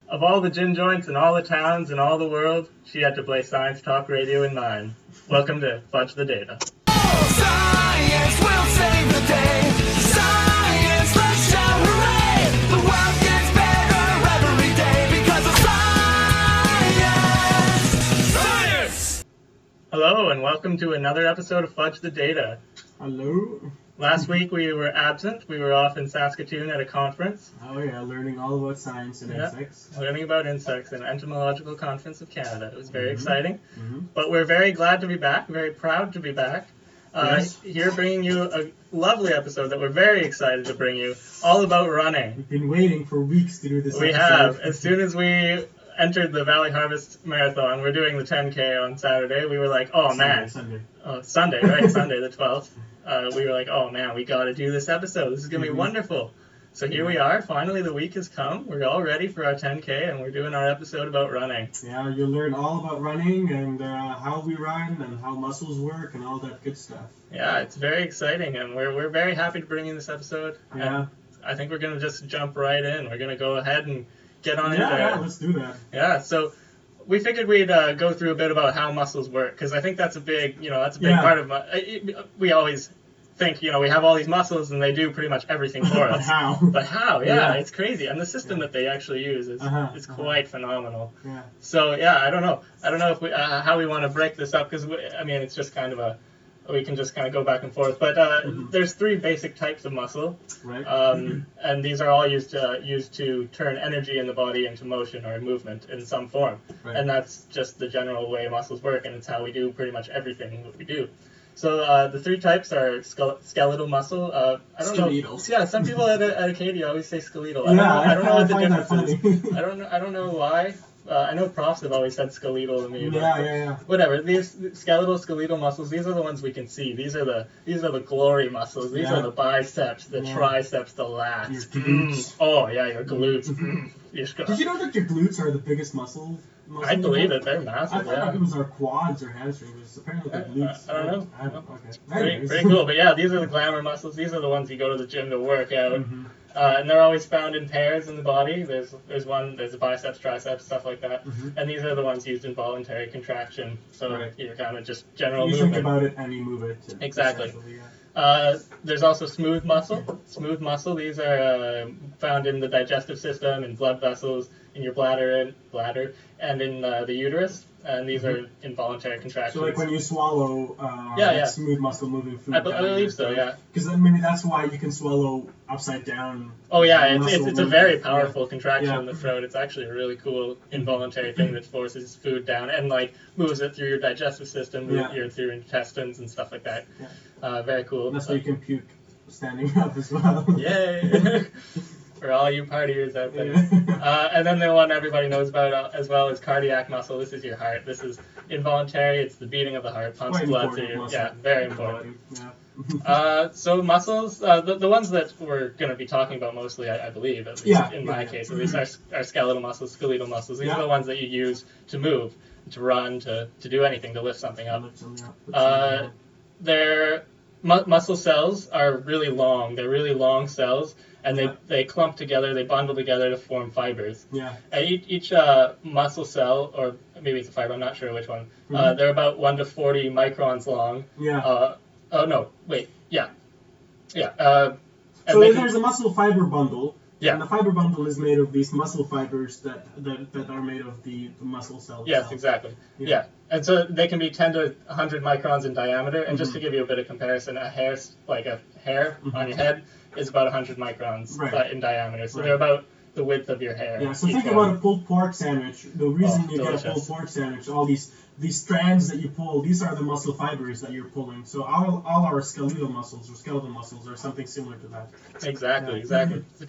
Of all the gin joints in all the towns in all the world, she had to play science talk radio in mine. Welcome to Fudge the Data. Science will save the day. Science, let's shout hooray! The world gets better every day because of science! Science! Hello and welcome to another episode of Fudge the Data. Hello. Last week we were absent. We were off in Saskatoon at a conference. Oh yeah, learning all about science and insects. Learning about insects in Entomological Conference of Canada. It was very exciting. But we're very glad to be back, very proud to be back. Yes. Here bringing you a lovely episode that we're very excited to bring you, all about running. We've been waiting for weeks to do this We episode. have. As soon as we entered the Valley Harvest Marathon, we're doing the 10K on Saturday, we were like, oh man. Sunday. Oh, Sunday, right? Sunday the 12th. We were like, oh man, we got to do this episode. This is going to be wonderful. So here we are. Finally, the week has come. We're all ready for our 10K, and we're doing our episode about running. Yeah, you'll learn all about running and how we run and how muscles work and all that good stuff. Yeah, it's very exciting, and we're very happy to bring you this episode. Yeah. And I think we're going to just jump right in. We're going to go ahead and get on into it. Yeah, let's do that. Yeah, so we figured we'd go through a bit about how muscles work, because I think that's a big, part of we always think, we have all these muscles and they do pretty much everything for us. But how? Yeah, it's crazy. And the system that they actually use is quite phenomenal. Yeah. So, I don't know. I don't know if we, how we want to break this up, because, it's just kind of we can just kind of go back and forth. But there's three basic types of muscle. Right. And these are all used to turn energy in the body into motion or movement in some form. Right. And that's just the general way muscles work, and it's how we do pretty much everything that we do. So the three types are skeletal muscle. I don't Skeletal. know. Yeah, some people at Acadia always say skeletal. Yeah, I don't know what the find that difference is. funny. I don't know why. I know profs have always said skeletal to me. But Yeah. whatever. These skeletal muscles. These are the ones we can see. These are the glory muscles. These are the biceps, the triceps, the lats. Your glutes. Oh yeah, your glutes. Did you know that your glutes are the biggest muscle I in the believe world? it. They're massive. I thought it was our quads or hamstrings, but it's apparently the glutes. I don't know. Okay. Pretty cool. But yeah, these are the glamour muscles. These are the ones you go to the gym to work out. And they're always found in pairs in the body. There's the biceps, triceps, stuff like that. And these are the ones used in voluntary contraction. So you're kind of just general movement. You think about it and you move it. Exactly. There's also smooth muscle. Smooth muscle, these are found in the digestive system, in blood vessels, in your bladder, and in the uterus. And these are involuntary contractions. So like when you swallow, smooth muscle moving food. I believe so, yeah. Because maybe that's why you can swallow upside down. Oh yeah, it's a very powerful contraction in the throat. It's actually a really cool involuntary thing that forces food down and like moves it through your digestive system, through your intestines and stuff like that. Yeah. Very cool. And that's why you can puke standing up as well. Yay! For all you partiers out there. And then the one everybody knows about as well is cardiac muscle. This is your heart. This is involuntary. It's the beating of the heart. Pumps blood through you. Yeah, very important. So muscles, the ones that we're going to be talking about mostly, I believe, at least in my case, at least are skeletal muscles, skeletal muscles. These are the ones that you use to move, to run, to do anything, to lift something up. Their muscle cells are really long. They're really long cells. And they clump together, they bundle together to form fibers. Yeah. And each muscle cell, or maybe it's a fiber, I'm not sure which one, they're about 1 to 40 microns long. Yeah. So there's a muscle fiber bundle. Yeah. And the fiber bundle is made of these muscle fibers that are made of the muscle cells. Yes, exactly. Yeah. And so they can be 10 to 100 microns in diameter. And just to give you a bit of comparison, a hair on your head is about 100 microns in diameter. So they're about the width of your hair. Yeah, so think about a pulled pork sandwich. The reason you get a pulled pork sandwich, all these strands that you pull, these are the muscle fibers that you're pulling. So all our skeletal muscles or skeletal muscles are something similar to that. Exactly. It's a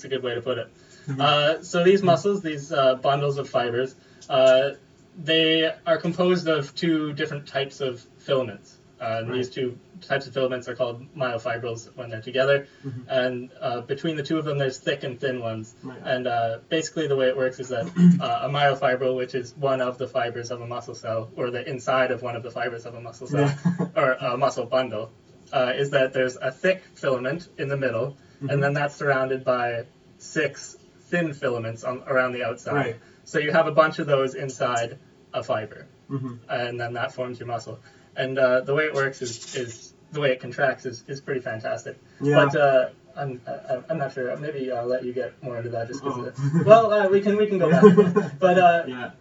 good way to put it. So these muscles, these bundles of fibers, they are composed of two different types of filaments. These two types of filaments are called myofibrils when they're together, and between the two of them there's thick and thin ones. And basically the way it works is that a myofibril, which is one of the fibers of a muscle cell, or the inside of one of the fibers of a muscle cell, or a muscle bundle, is that there's a thick filament in the middle, and then that's surrounded by 6 thin filaments around the outside. Right. So you have a bunch of those inside a fiber, Mm-hmm. and then that forms your muscle. And the way it works is the way it contracts is pretty fantastic. Yeah. But I'm not sure. Maybe I'll let you get more into that just because. Oh. Well, we can go back. To that. But Yeah.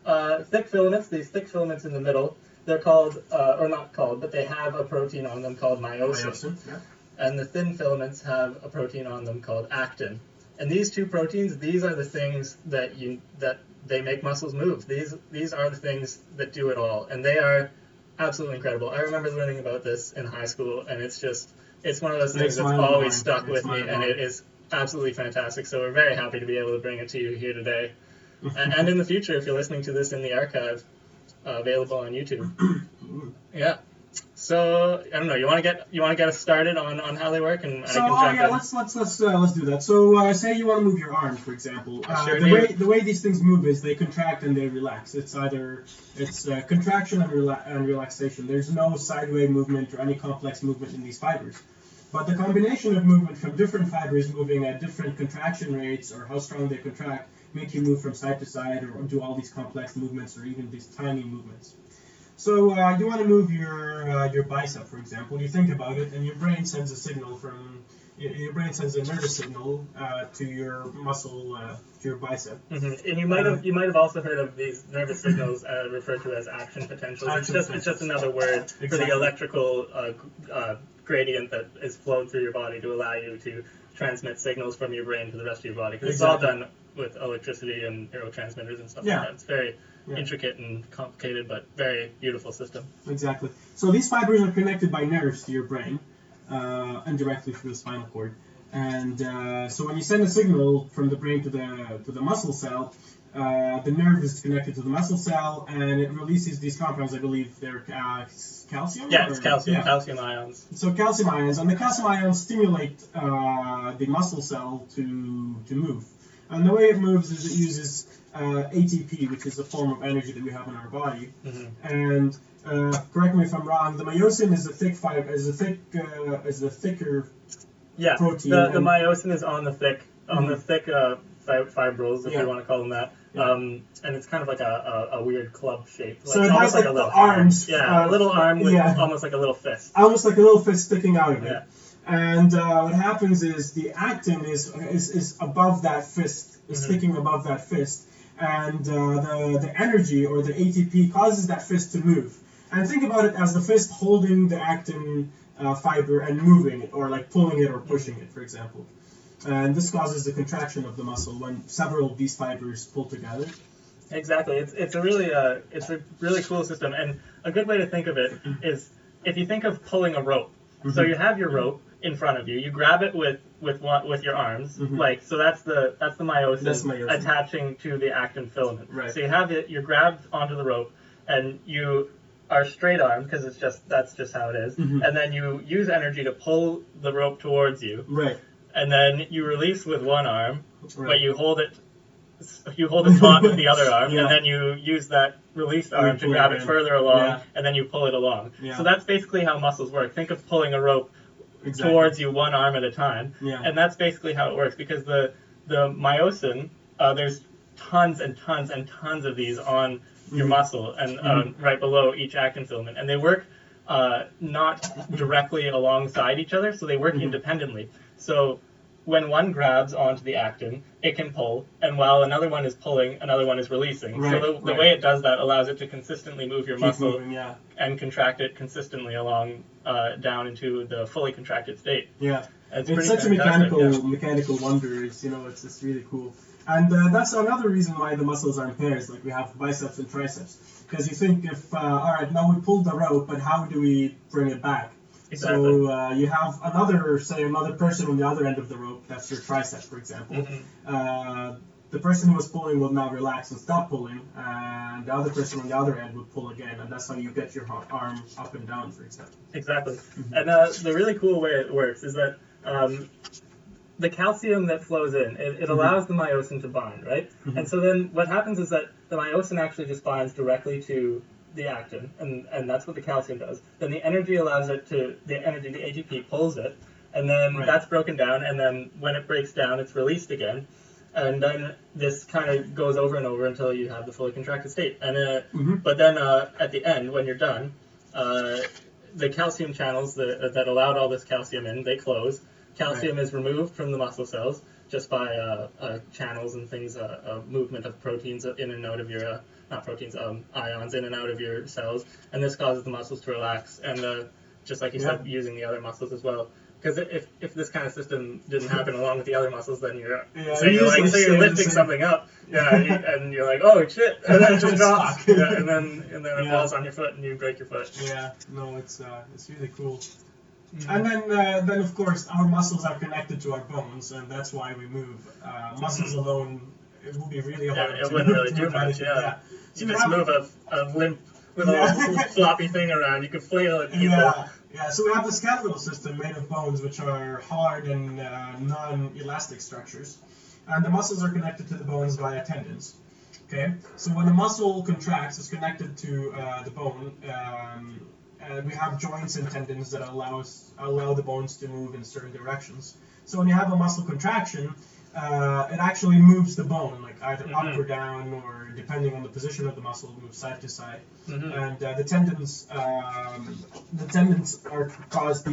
thick filaments. These thick filaments in the middle. They're called, or not called, but they have a protein on them called myosin. Yeah. And the thin filaments have a protein on them called actin. And these two proteins, these are the things that they make muscles move. These are the things that do it all, and they are absolutely incredible. I remember learning about this in high school, and it's one of those things that's always stuck with me, and it is absolutely fantastic. So we're very happy to be able to bring it to you here today, and in the future, if you're listening to this in the archive, available on YouTube. Yeah. So I don't know. You want to get us started on how they work, and So I can jump in. let's do that. So say you want to move your arm, for example. Sure The way these things move is they contract and they relax. It's contraction and relaxation. There's no sideways movement or any complex movement in these fibers. But the combination of movement from different fibers moving at different contraction rates or how strong they contract make you move from side to side or do all these complex movements or even these tiny movements. So you want to move your bicep, for example. You think about it, and your brain sends a signal your brain sends a nervous signal to your muscle, to your bicep. Mm-hmm. And you might have also heard of these nervous signals referred to as action potentials. It's just another word for the electrical gradient that is flowed through your body to allow you to transmit signals from your brain to the rest of your body. Because it's all done with electricity and neurotransmitters and stuff like that. It's very intricate and complicated, but very beautiful system. Exactly. So these fibers are connected by nerves to your brain, and directly through the spinal cord. And so when you send a signal from the brain to the muscle cell, the nerve is connected to the muscle cell, and it releases these compounds. I believe they're calcium. Yeah, it's calcium. Yeah. Calcium ions. So calcium ions, and the calcium ions stimulate the muscle cell to move. And the way it moves is it uses ATP, which is a form of energy that we have in our body. Mm-hmm. And correct me if I'm wrong. The myosin is a thicker protein. The myosin is on the thick fibrils, if you want to call them that. Yeah. And it's kind of like a weird club shape. Like, so it has like a little arms. Yeah, a little arm with almost like a little fist. Almost like a little fist sticking out of it. Yeah. And what happens is the actin is above that fist, is sticking above that fist, and the energy or the ATP causes that fist to move. And think about it as the fist holding the actin fiber and moving it, or like pulling it or pushing it, for example. And this causes the contraction of the muscle when several of these fibers pull together. Exactly. It's a really cool system, and a good way to think of it is if you think of pulling a rope. Mm-hmm. So you have your rope in front of you. You grab it with your arms, so that's the myosin attaching to the actin filament. Right. So you have it. You're grabbed onto the rope, and you are straight armed because that's just how it is. Mm-hmm. And then you use energy to pull the rope towards you. Right. And then you release with one arm, but you hold it taut with the other arm, and then you use that released arm to grab it further along, and then you pull it along. Yeah. So that's basically how muscles work. Think of pulling a rope towards you one arm at a time, and that's basically how it works, because the myosin, there's tons and tons and tons of these on your muscle, and right below each actin filament, and they work not directly alongside each other, so they work independently. So when one grabs onto the actin, it can pull, and while another one is pulling, another one is releasing. Right, so the way it does that allows it to consistently move your muscle and contract it consistently along down into the fully contracted state. Yeah, it's such a mechanical wonder. It's just really cool. And that's another reason why the muscles are in pairs. Like we have biceps and triceps, because you think if all right, now we pulled the rope, but how do we bring it back? Exactly. So you have another person on the other end of the rope. That's your tricep, for example. Mm-hmm. The person who was pulling will now relax and stop pulling, and the other person on the other end would pull again, and that's how you get your arm up and down, for example. Exactly. Mm-hmm. And the really cool way it works is that the calcium that flows in, it allows the myosin to bind, right? Mm-hmm. And so then what happens is that the myosin actually just binds directly to the actin, and that's what the calcium does. Then the energy the ATP pulls it, and then that's broken down, and then when it breaks down, it's released again. And then this kind of goes over and over until you have the fully contracted state. And Mm-hmm. but then at the end, when you're done, the calcium channels that allowed all this calcium in, they close. Calcium is removed from the muscle cells just by channels and things, movement of proteins in and out of your, not proteins, ions in and out of your cells. And this causes the muscles to relax. And just like you said, using the other muscles as well. Because if this kind of system didn't happen along with the other muscles, then you're you're lifting something up, and you're like, oh shit, and then it just drops, and then it falls on your foot and you break your foot. Yeah, no, it's really cool. And then of course our muscles are connected to our bones, and that's why we move. Muscles alone, it would be really hard. It wouldn't really do much. Yeah. So you just move a limp with a little floppy thing around. You could flail at people. Yeah, so we have the skeletal system made of bones, which are hard and non-elastic structures. And the muscles are connected to the bones via tendons. Okay, so when the muscle contracts, it's connected to the bone, and we have joints and tendons that allow the bones to move in certain directions. So when you have a muscle contraction, it actually moves the bone, like either up or down, or depending on the position of the muscle, it moves side to side. And the tendons cause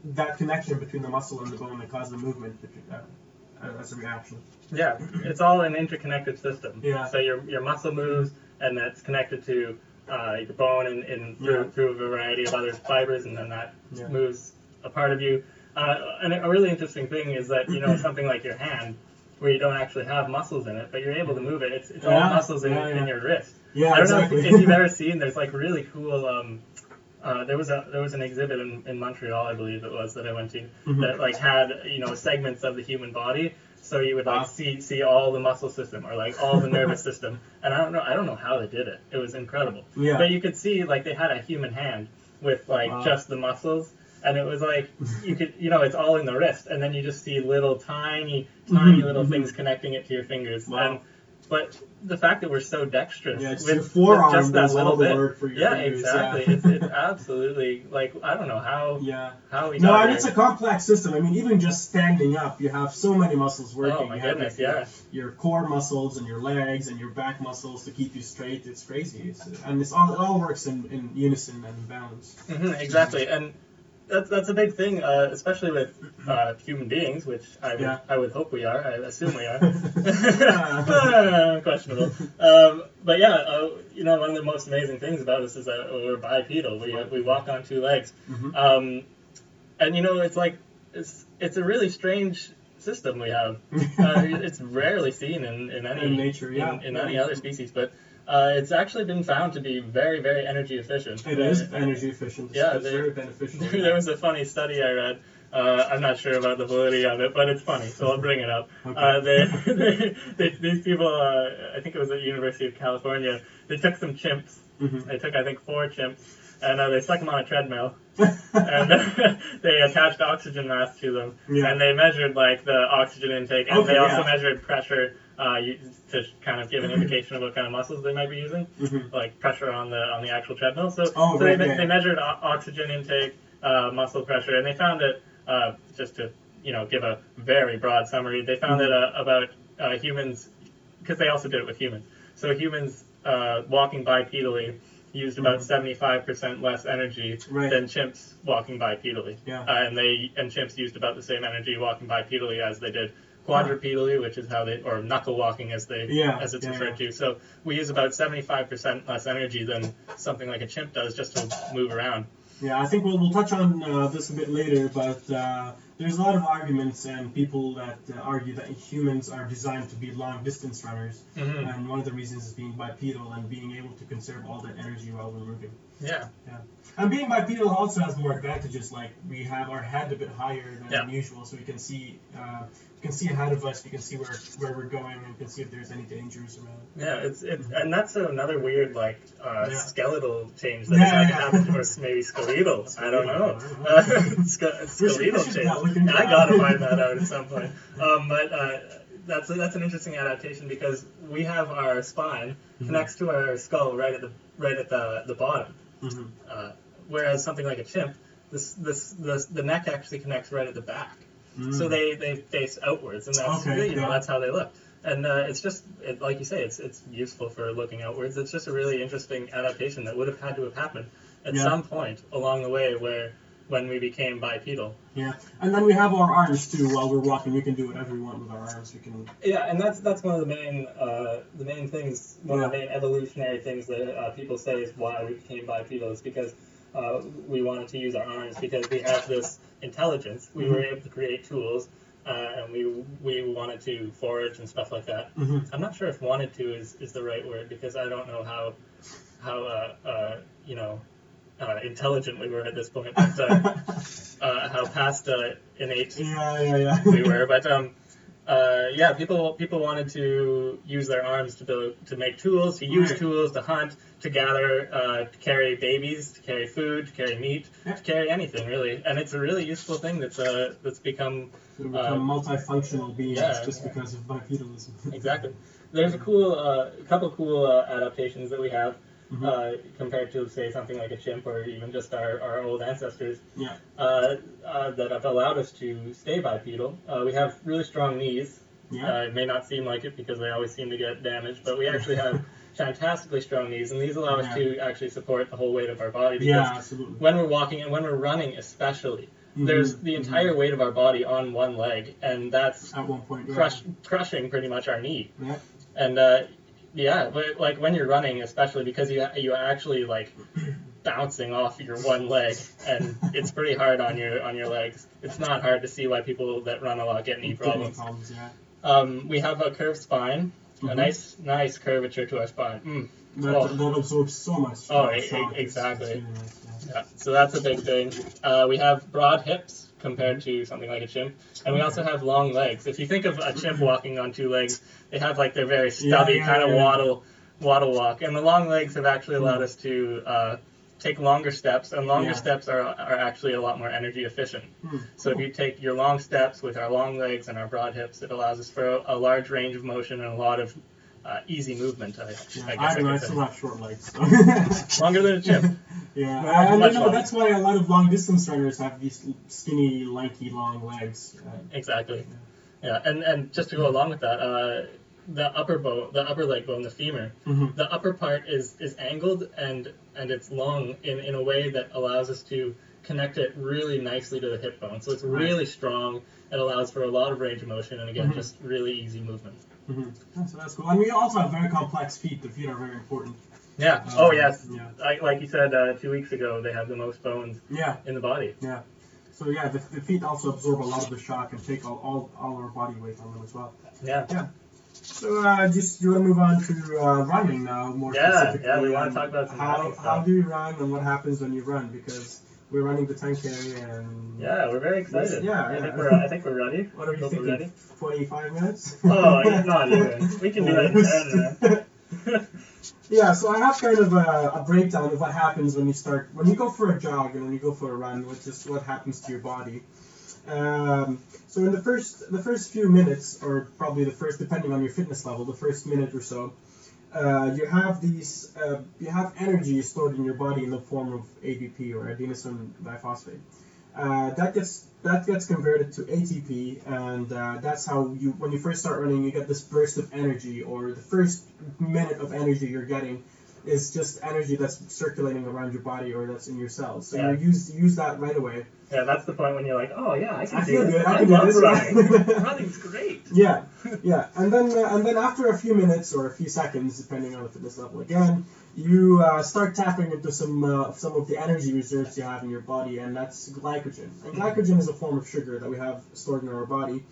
that connection between the muscle and the bone that cause the movement as a reaction. Yeah, it's all an interconnected system. Yeah. So your muscle moves, and that's connected to your bone and through a variety of other fibers, and then that moves a part of you. And a really interesting thing is that, something like your hand, where you don't actually have muscles in it, but you're able to move it. It's all muscles in your wrist. Yeah, I don't exactly. know if you've ever seen. There's like really cool. There was an exhibit in Montreal, I believe it was, that I went to that like had segments of the human body. So you would like see all the muscle system or like all the nervous system. And I don't know how they did it. It was incredible. Yeah. But you could see like they had a human hand with like just the muscles. And it was like, you could, it's all in the wrist, and then you just see little tiny little things connecting it to your fingers. Wow. But the fact that we're so dexterous it's with, your forearm with just that does little all the bit, work for your fingers. Exactly. It's absolutely, like, I don't know how we No, got and there. it's a complex system. I mean, even just standing up, you have so many muscles working. Oh my you have goodness, your core muscles and your legs and your back muscles to keep you straight. It's crazy. It all works in unison and balance. Exactly, and that's a big thing, especially with human beings, which I would hope we are. I assume we are. Questionable. But one of the most amazing things about us is that we're bipedal. We walk on two legs, and it's like it's a really strange system we have. It's rarely seen in any in nature, in any other species, but. It's actually been found to be very, very energy efficient. It is energy efficient. It's very beneficial. There was a funny study I read. I'm not sure about the validity of it, but it's funny, so I'll bring it up. Okay. These people, I think it was at the University of California, they took some chimps. They took, I think, 4 chimps, and they stuck them on a treadmill. And they attached oxygen masks to them, and they measured like the oxygen intake, and they also measured pressure to kind of give an indication of what kind of muscles they might be using, like pressure on the actual treadmill. So, they measured oxygen intake, muscle pressure, and they found that just to give a very broad summary, they found that about humans, because they also did it with humans. So humans walking bipedally used about 75% less energy than chimps walking bipedally. And chimps used about the same energy walking bipedally as they did quadrupedally, which is how or knuckle walking as it's referred to. So we use about 75% less energy than something like a chimp does just to move around. Yeah, I think we'll touch on this a bit later, but there's a lot of arguments and people that argue that humans are designed to be long-distance runners, and one of the reasons is being bipedal and being able to conserve all that energy while we're moving. Yeah. And being bipedal also has more advantages, like we have our head a bit higher than usual, so we can see ahead of us, we can see where we're going, and can see if there's any dangers around. Yeah, and that's another weird skeletal change that has happened to us, maybe skeletal. I don't know. Skeletal change. I gotta find that out at some point. But that's an interesting adaptation because we have our spine connects to our skull right at the bottom, whereas something like a chimp, the neck actually connects right at the back. So they face outwards, and that's how they look. And it's just, like you say, it's useful for looking outwards. It's just a really interesting adaptation that would have had to have happened at some point along the way when we became bipedal. Yeah, and then we have our arms too. While we're walking, we can do whatever we want with our arms. We can. Yeah, and that's one of the main things, one of the main evolutionary things that people say is why we became bipedal is because we wanted to use our arms because we have this intelligence. We were able to create tools. And we wanted to forage and stuff like that. I'm not sure if "wanted to" is the right word because I don't know how intelligent we were at this point, but how past innate we were. But people wanted to use their arms to make tools, to use tools, to hunt, to gather, to carry babies, to carry food, to carry meat, to carry anything really. And it's a really useful thing that's become multifunctional beings just because of bipedalism. Exactly. There's a couple cool adaptations that we have compared to, say, something like a chimp or even just our old ancestors that have allowed us to stay bipedal. We have really strong knees. It may not seem like it because they always seem to get damaged, but we actually have fantastically strong knees, and these allow us to actually support the whole weight of our body. Because when we're walking and when we're running especially, there's the entire weight of our body on one leg, and that's at one point crushing pretty much our knee. Yeah. And but like when you're running, especially because you actually like bouncing off your one leg, and it's pretty hard on your legs. It's not hard to see why people that run a lot get knee problems. We have a curved spine, a nice curvature to our spine. That absorbs so much. Exactly. Yeah, so that's a big thing. We have broad hips compared to something like a chimp, and we also have long legs. If you think of a chimp walking on two legs, they have like their very stubby kind of waddle walk, and the long legs have actually allowed us to take longer steps, and longer steps are actually a lot more energy efficient. So if you take your long steps with our long legs and our broad hips, it allows us for a large range of motion and a lot of easy movement. I still have short legs. So. Longer than a chimp. That's why a lot of long distance runners have these skinny, lanky, long legs. Exactly. Yeah, and just to go along with that, the upper leg bone, the femur, the upper part is angled and it's long in a way that allows us to connect it really nicely to the hip bone. So it's really strong. It allows for a lot of range of motion and again, just really easy movement. So that's cool. And we also have very complex feet. The feet are very important. Yeah. Yes. Yeah. Like you said 2 weeks ago, they have the most bones in the body. Yeah. So the feet also absorb a lot of the shock and take all our body weight on them as well. Yeah. Yeah. So you want to move on to running now more specifically. Yeah, we want to talk about some how do you run and what happens when you run, because we're running the 10K and... Yeah, we're very excited. I think we're ready. What are you thinking, 45 minutes? Oh, not even. We can do that in 10 Yeah, so I have kind of a breakdown of what happens when you go for a jog and when you go for a run, which is what happens to your body. So in the first few minutes, or probably depending on your fitness level, the first minute or so, you have energy stored in your body in the form of ADP, or adenosine diphosphate. That gets converted to ATP, and that's how when you first start running, you get this burst of energy, or the first minute of energy you're getting is just energy that's circulating around your body or that's in your cells. So you use that right away. Yeah, that's the point when you're like, oh yeah, I can feel do good. this. I love running. Running's great. Yeah, and then after a few minutes or a few seconds, depending on the fitness level, again, you start tapping into some of the energy reserves you have in your body, and that's glycogen. And glycogen is a form of sugar that we have stored in our body.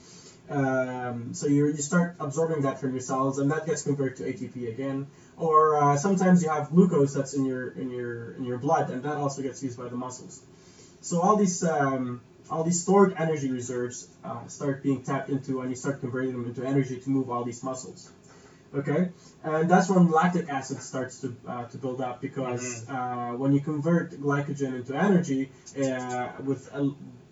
So you start absorbing that from your cells, and that gets converted to ATP again. Or sometimes you have glucose that's in your blood, and that also gets used by the muscles. So all these stored energy reserves start being tapped into, and you start converting them into energy to move all these muscles. Okay, and that's when lactic acid starts to build up, because when you convert glycogen into energy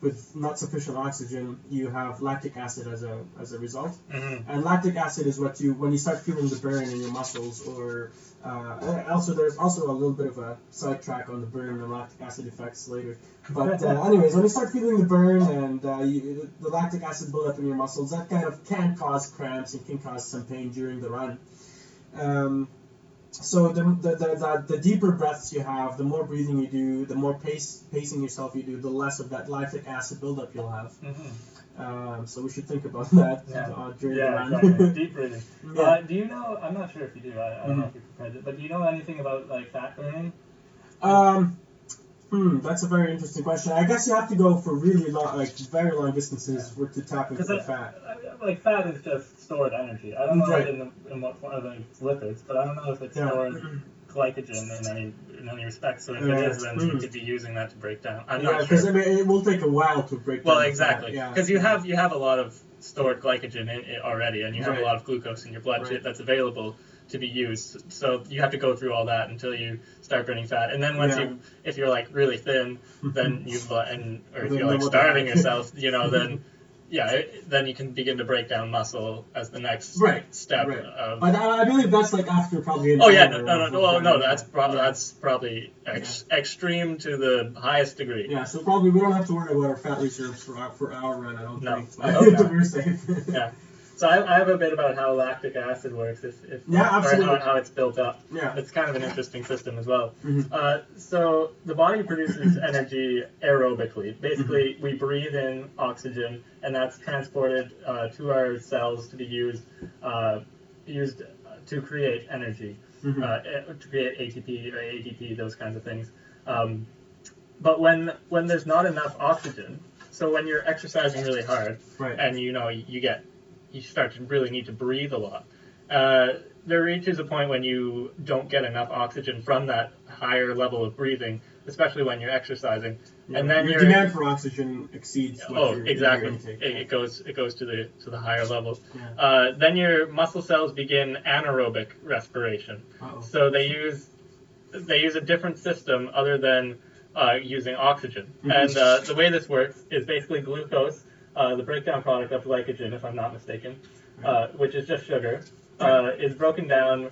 with not sufficient oxygen, you have lactic acid as a result. Mm-hmm. And lactic acid is when you start feeling the burn in your muscles, or also there's also a little bit of a sidetrack on the burn and lactic acid effects later. But anyways, when you start feeling the burn and the lactic acid buildup in your muscles, that kind of can cause cramps and can cause some pain during the run. So the deeper breaths you have, the more breathing you do, the more pacing yourself you do, the less of that lactic acid buildup you'll have. Mm-hmm. So we should think about that during the run. Exactly. Deep breathing. Yeah. Do you know? I'm not sure if you do. I don't know if you've prepared it, but do you know anything about like fat burning? That's a very interesting question. I guess you have to go for really long, like very long distances to tap into the fat. Like fat is just stored energy. I don't know Right. in what form it's lipids, but I don't know if it stores glycogen in any respect. So if it is, then you could be using that to break down. I'm not sure. Because I mean, it will take a while to break down. Well, exactly. Because you have a lot of stored glycogen in it already, and you have a lot of glucose in your blood that's available to be used. So you have to go through all that until you start burning fat. And then once if you're like really thin, then or if you're like starving yourself, then you can begin to break down muscle as the next step. But I believe that's like after probably an hour. No, that's probably extreme to the highest degree. Yeah, so probably we don't have to worry about our fat reserves for our run, I don't think. I hope not. We're safe. Yeah. So I have a bit about how lactic acid works, absolutely. or how it's built up. Yeah. It's kind of an interesting system as well. Mm-hmm. So the body produces energy aerobically. Basically, we breathe in oxygen, and that's transported to our cells to be used to create energy, to create ATP or ADP, those kinds of things. But when there's not enough oxygen, so when you're exercising really hard, and you start to really need to breathe a lot. There reaches a point when you don't get enough oxygen from that higher level of breathing, especially when you're exercising. Yeah, and then your demand for oxygen exceeds what your intake. It goes to the higher level. Yeah. Then your muscle cells begin anaerobic respiration. So they use a different system other than using oxygen. And the way this works is basically glucose, the breakdown product of glycogen, if I'm not mistaken, which is just sugar, is broken down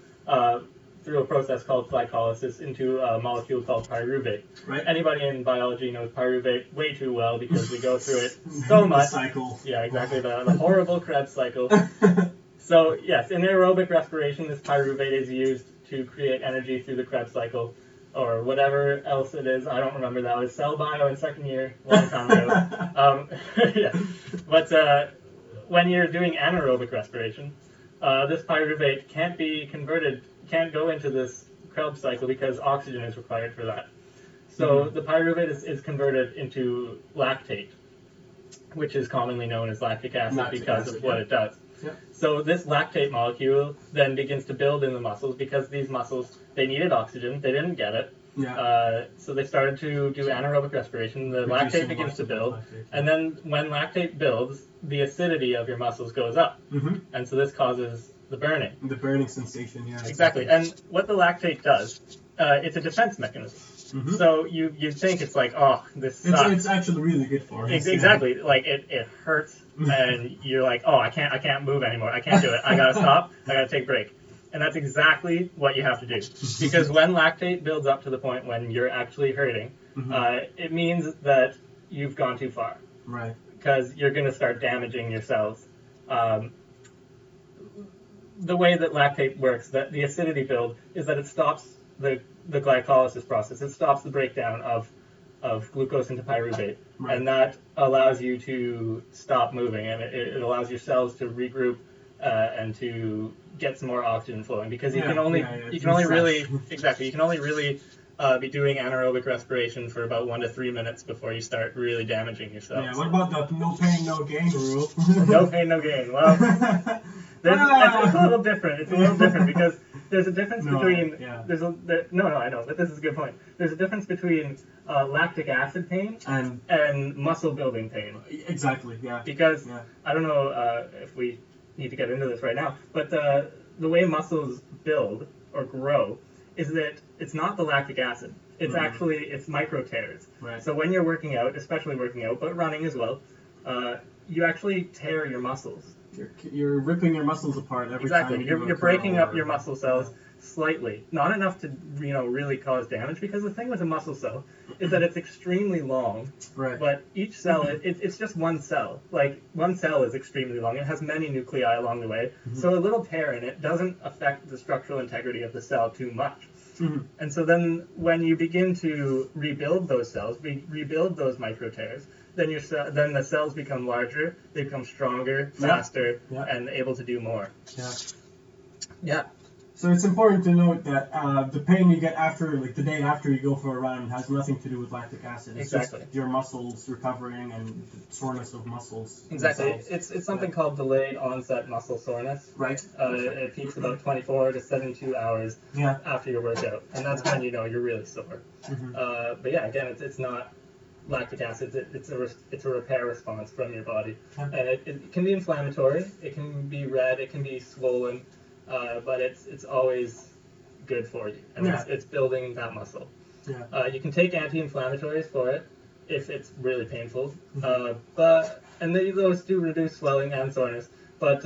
through a process called glycolysis into a molecule called pyruvate. Anybody in biology knows pyruvate way too well because we go through it so much. The cycle. Yeah, exactly, the horrible Krebs cycle. So yes, in aerobic respiration, this pyruvate is used to create energy through the Krebs cycle, or whatever else it is. I don't remember that. It was cell bio in second year, a long time ago. But when you're doing anaerobic respiration, this pyruvate can't go into this Krebs cycle because oxygen is required for that. So the pyruvate is converted into lactate, which is commonly known as lactic acid because of what it does. Yeah. So this lactate molecule then begins to build in the muscles because these muscles, they needed oxygen, they didn't get it. Yeah. So they started to do anaerobic respiration, the lactate begins to build, and then when lactate builds, the acidity of your muscles goes up. And so this causes the burning. The burning sensation, yeah. Exactly. And what the lactate does, it's a defense mechanism. So you think it's like, oh, this sucks. It's actually really good for us. Exactly. Like it hurts, and you're like, oh, I can't move anymore. I can't do it. I gotta stop. I gotta take a break. And that's exactly what you have to do. Because when lactate builds up to the point when you're actually hurting, it means that you've gone too far. Right. Because you're going to start damaging your cells. The way that lactate works, that the acidity build, is that it stops the glycolysis process. It stops the breakdown of glucose into pyruvate. Right. And that allows you to stop moving, and it allows your cells to regroup and to get some more oxygen flowing, because you can only really be doing anaerobic respiration for about 1 to 3 minutes before you start really damaging yourself. Yeah, what about the no pain, no gain rule? No pain, no gain. Well, it's a little different. It's a little different because there's a difference between. Yeah. I know, but this is a good point. There's a difference between lactic acid pain and muscle building pain. Exactly. Yeah. Because I don't know if we need to get into this right now, but the way muscles build or grow is that it's not the lactic acid. It's actually, it's micro tears. Right. So when you're working out, especially working out, but running as well, you actually tear your muscles. You're ripping your muscles apart every time. Exactly. You're breaking up your muscle cells slightly. Not enough to, really cause damage, because the thing with a muscle cell is that it's extremely long. Right. But each cell, it's just one cell. Like, one cell is extremely long. It has many nuclei along the way. So a little tear in it doesn't affect the structural integrity of the cell too much. And so then when you begin to rebuild those cells, rebuild those micro tears, then then the cells become larger, they become stronger, faster, and able to do more. Yeah. So it's important to note that the pain you get after, like the day after you go for a run, has nothing to do with lactic acid. It's Exactly. just your muscles recovering and the soreness of muscles. Exactly. themselves. It's something called delayed onset muscle soreness. Right. It peaks about 24 to 72 hours after your workout, and that's when you're really sore. But yeah, again, it's not lactic acid. It's a repair response from your body, and it can be inflammatory. It can be red. It can be swollen. But it's always good for you, and it's building that muscle. You can take anti-inflammatories for it if it's really painful, those do reduce swelling and soreness, but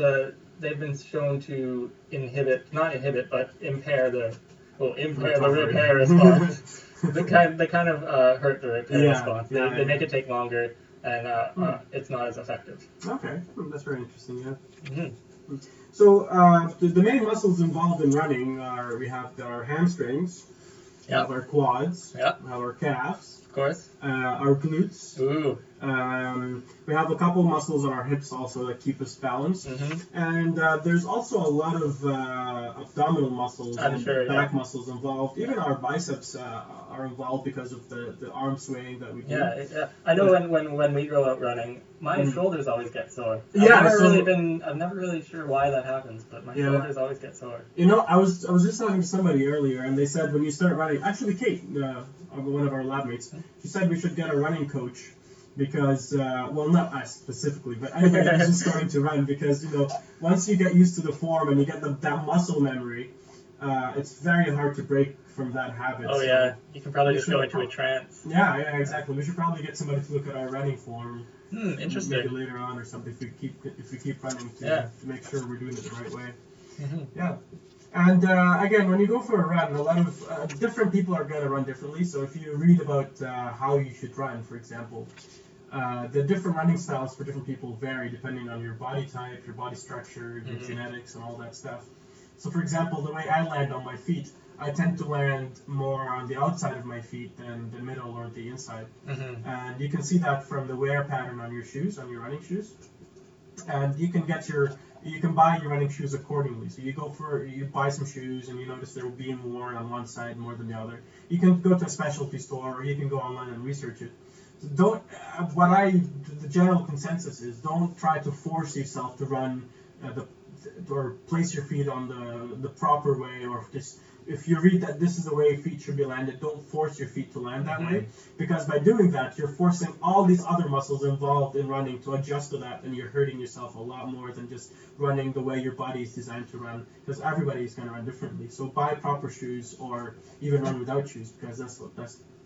they've been shown to impair the repair response. they kind of hurt the repair response. They make it take longer, and it's not as effective. Okay, that's very interesting. So the main muscles involved in running we have our hamstrings, we have our quads, we have our calves, of course, our glutes. Ooh. We have a couple muscles on our hips also that keep us balanced, and there's also a lot of abdominal muscles and back muscles involved. Even our biceps are involved because of the arm swaying that we do. I know when we go out running, my shoulders always get sore. I'm never really sure why that happens, but my shoulders always get sore. I was just talking to somebody earlier, and they said when you start running, actually Kate, one of our lab mates, she said we should get a running coach. Because, well, not us specifically, but anybody who's just starting to run, because, once you get used to the form and you get that muscle memory, it's very hard to break from that habit. Oh, yeah. You can probably just go into a trance. Yeah, exactly. We should probably get somebody to look at our running form. Interesting. Maybe later on or something if we keep running to make sure we're doing it the right way. Yeah. And again, when you go for a run, a lot of different people are going to run differently. So if you read about how you should run, for example, the different running styles for different people vary depending on your body type, your body structure, your genetics, and all that stuff. So for example, the way I land on my feet, I tend to land more on the outside of my feet than the middle or the inside. And you can see that from the wear pattern on your shoes, on your running shoes. And you can buy your running shoes accordingly. So you buy some shoes and you notice they're being worn on one side more than the other. You can go to a specialty store or you can go online and research it. So the general consensus is don't try to force yourself to run or place your feet on the proper way, or just if you read that this is the way feet should be landed, don't force your feet to land that way, because by doing that you're forcing all these other muscles involved in running to adjust to that, and you're hurting yourself a lot more than just running the way your body is designed to run, because everybody is going to run differently. So buy proper shoes, or even run without shoes, because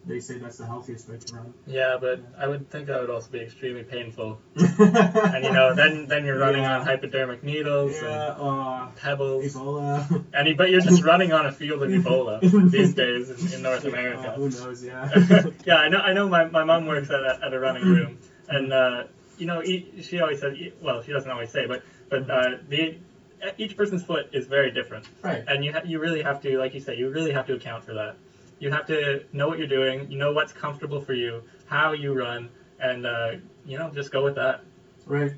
they say that's the healthiest way to run. Yeah, but I would think that would also be extremely painful. And then you're running on hypodermic needles and pebbles. Ebola. But you're just running on a field of Ebola these days in North America. Who knows? Yeah. Yeah, I know. My mom works at a running room, and she always says, well, she doesn't always say, but each person's foot is very different. Right. And you really have to, like you say, you really have to account for that. You have to know what you're doing, what's comfortable for you, how you run, and, just go with that. Right.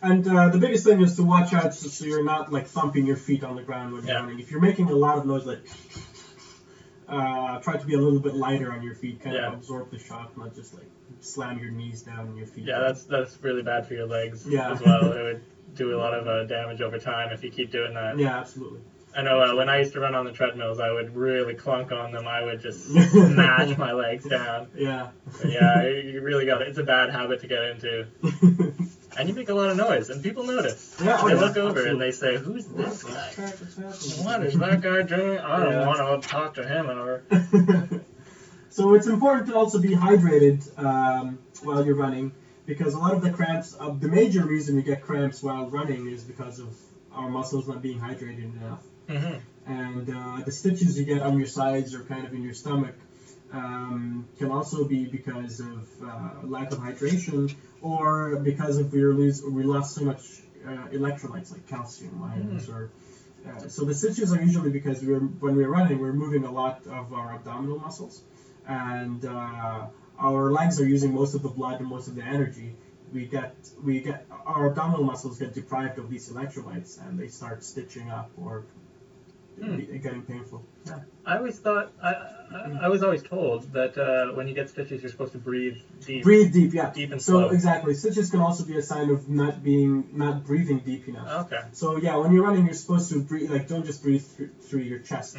And the biggest thing is to watch out so you're not, thumping your feet on the ground when you're running. If you're making a lot of noise, try to be a little bit lighter on your feet, kind of absorb the shock, not just, slam your knees down on your feet. Yeah, that's really bad for your legs as well. It would do a lot of damage over time if you keep doing that. Yeah, absolutely. I know when I used to run on the treadmills, I would really clunk on them. I would just smash my legs down. Yeah. But yeah, you really got it. It's a bad habit to get into. And you make a lot of noise, and people notice. Yeah, they look over and they say, "Who's this guy? What is that guy doing? I don't want to talk to him." So it's important to also be hydrated while you're running, because a lot of the cramps, the major reason we get cramps while running is because of our muscles not being hydrated enough. Mm-hmm. And the stitches you get on your sides or kind of in your stomach can also be because of lack of hydration, or because of we lost so much electrolytes like calcium, ions, or so the stitches are usually because when we're running, we're moving a lot of our abdominal muscles, and our legs are using most of the blood and most of the energy. We get our abdominal muscles get deprived of these electrolytes, and they start stitching up or getting painful. Yeah. I always thought I was always told that when you get stitches, you're supposed to breathe deep. Breathe deep, yeah. Deep and so slow. Exactly, stitches can also be a sign of not breathing deep enough. Okay. So yeah, when you're running, you're supposed to breathe. Like, don't just breathe through your chest.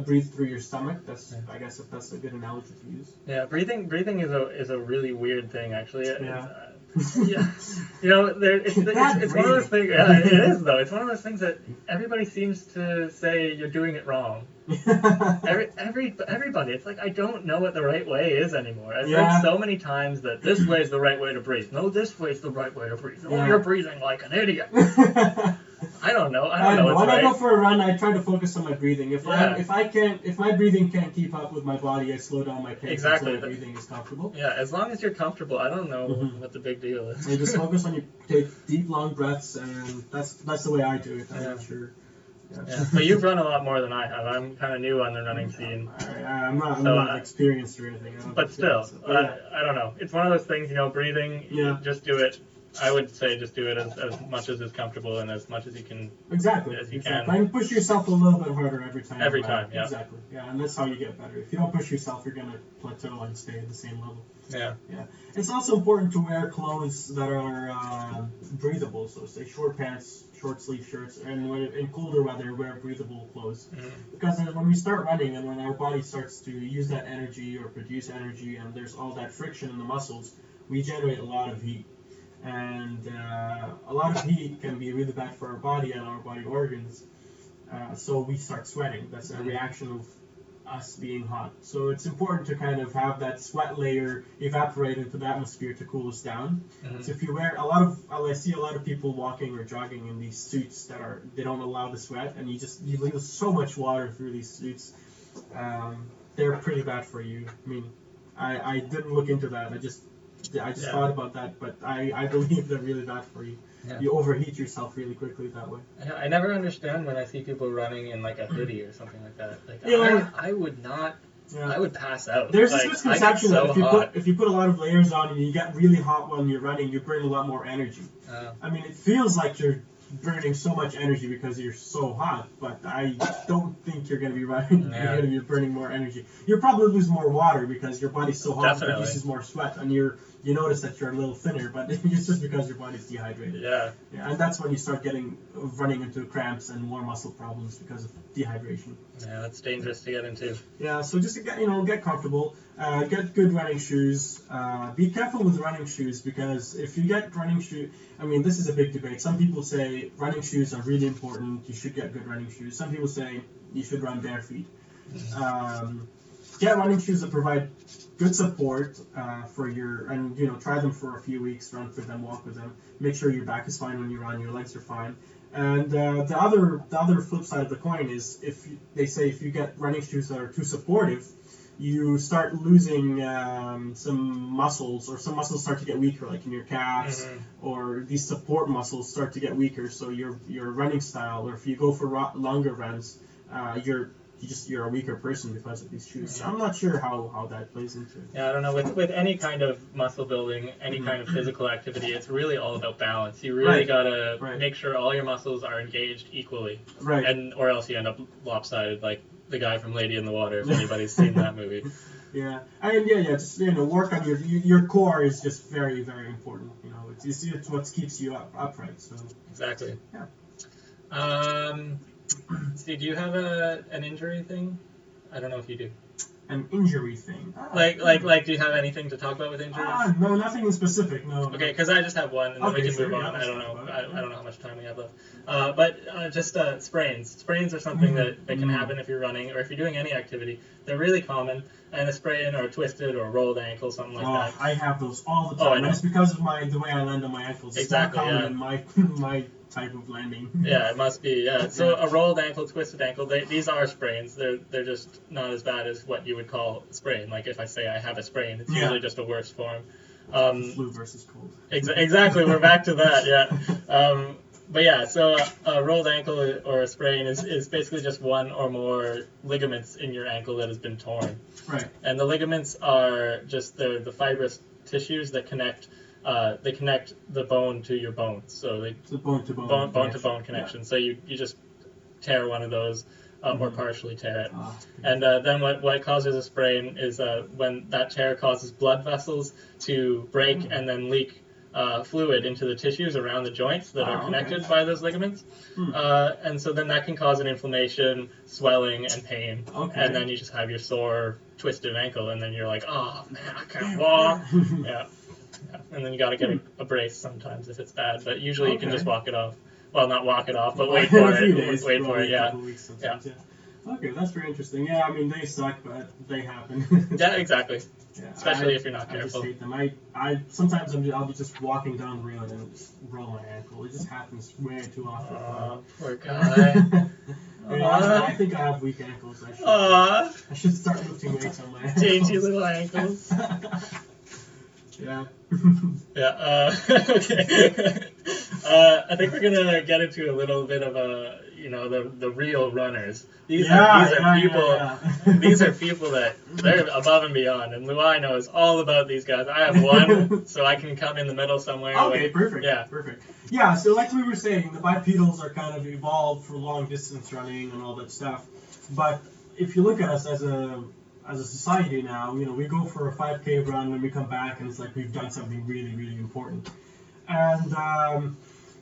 Breathe through your stomach. I guess if that's a good analogy to use. Yeah, breathing is a really weird thing, actually. Yeah. Yeah, you know, it's one of those things. Yeah, it is though. It's one of those things that everybody seems to say you're doing it wrong. Everybody. It's like I don't know what the right way is anymore. I've heard so many times that this way is the right way to breathe. No, this way is the right way to breathe. Oh, you're breathing like an idiot. I don't know. I don't know. When I go for a run, I try to focus on my breathing. If my breathing can't keep up with my body, I slow down my pace until my breathing is comfortable. Yeah, as long as you're comfortable, I don't know what the big deal is. You just focus on you take deep, long breaths, and that's the way I do it. I'm not sure. Yeah. But you've run a lot more than I have. I'm kind of new on the running scene. I'm not experienced or anything. But still, I don't know. It's one of those things, breathing, just do it. I would say just do it as much as is comfortable and as much as you can. Exactly. As you can. And push yourself a little bit harder every time. Every time, yeah. Exactly. Yeah, and that's how you get better. If you don't push yourself, you're going to plateau and stay at the same level. Yeah. Yeah. It's also important to wear clothes that are breathable. So say short pants, short sleeve shirts, and in colder weather, wear breathable clothes. Because when we start running and when our body starts to use that energy or produce energy, and there's all that friction in the muscles, we generate a lot of heat. And a lot of heat can be really bad for our body and our body organs. So we start sweating. That's a reaction of us being hot. So it's important to kind of have that sweat layer evaporate into the atmosphere to cool us down. So if you wear I see a lot of people walking or jogging in these suits they don't allow the sweat, and you lose so much water through these suits. They're pretty bad for you. I mean, I didn't look into that. I just thought about that, but I believe they're really bad for you. Yeah. You overheat yourself really quickly that way. I never understand when I see people running in like a hoodie or something like that. Like I would not. Yeah. I would pass out. There's this misconception that if you put a lot of layers on and you get really hot when you're running, you burn a lot more energy. I mean, it feels like you're burning so much energy because you're so hot, but I don't think you're going to be running. You're going to be burning more energy. You'll probably lose more water because your body's so hot it produces more sweat, and you notice that you're a little thinner, but it's just because your body's dehydrated. Yeah, and that's when you start running into cramps and more muscle problems because of dehydration. Yeah, that's dangerous to get into. Yeah, so just get comfortable, get good running shoes. Be careful with running shoes, because if you get running shoes, I mean, this is a big debate. Some people say running shoes are really important. You should get good running shoes. Some people say you should run bare feet. Get running shoes that provide good support for try them for a few weeks, run with them, walk with them. Make sure your back is fine when you run, your legs are fine. And the other flip side of the coin is if you get running shoes that are too supportive, you start losing some muscles, or some muscles start to get weaker, like in your calves, or these support muscles start to get weaker. So your running style, or if you go for longer runs, you're a weaker person because of these shoes. So I'm not sure how that plays into it. Yeah, I don't know. With any kind of muscle building, any kind of physical activity, it's really all about balance. You really gotta make sure all your muscles are engaged equally, or else you end up lopsided, like the guy from Lady in the Water. If anybody's seen that movie. Yeah, and just work on your core is just very, very important. It's what keeps you upright. So exactly. Yeah. See, do you have an injury thing? I don't know if you do. an injury thing. Like, do you have anything to talk about with injuries? No, nothing in specific. No. Okay, because I just have one, and then Okay, we can move sure, on. yeah, I don't know. let's talk about I don't know how much time we have left. But just sprains. Sprains are something that can happen if you're running or if you're doing any activity. They're really common, and a sprain or a twisted or a rolled ankle, something like that. I have those all the Oh, I time. know. And it's because of the way I land on my ankles. It's Exactly, not common yeah. in my type of landing. Yeah, it must be. Yeah. So a rolled ankle, twisted ankle, these are sprains. They're just not as bad as what you would call a sprain. Like if I say I have a sprain, it's usually just a worse form. Flu versus cold. Exactly. We're back to that. Yeah. But yeah, so a rolled ankle or a sprain is basically just one or more ligaments in your ankle that has been torn. Right. And the ligaments are just the fibrous tissues that connect. They connect the bone to your bones. So it's a bone-to-bone bone connection. Yeah. So you just tear one of those or partially tear it. And then what causes a sprain is when that tear causes blood vessels to break and then leak fluid into the tissues around the joints that are connected by those ligaments. And so then that can cause an inflammation, swelling, and pain. And then you just have your sore, twisted ankle, and then you're like, oh, man, I can't walk. Yeah. And then you got to get a brace sometimes if it's bad. But usually you can just walk it off. Well, not walk it off, but wait for it. Wait for it, yeah. Yeah. Okay, that's very interesting. Yeah, I mean, they suck, but they happen. Yeah, exactly. Yeah, especially if you're not careful. I just hate them. I sometimes I'll be just walking down the road and I'll just roll my ankle. It just happens way too often. Poor guy. I think I have weak ankles. I should start lifting weights on my ankles. Dainty little ankles. Yeah. Yeah. Okay. I think we're gonna get into a little bit of the real runners. These are people. These are people that they're above and beyond, and Loay knows all about these guys. I have one, so I can come in the middle somewhere. Okay, perfect. Yeah, perfect. Yeah, so like we were saying, the bipedals are kind of evolved for long distance running and all that stuff. But if you look at us as a society now, we go for a 5K run and we come back and it's like we've done something really, really important. And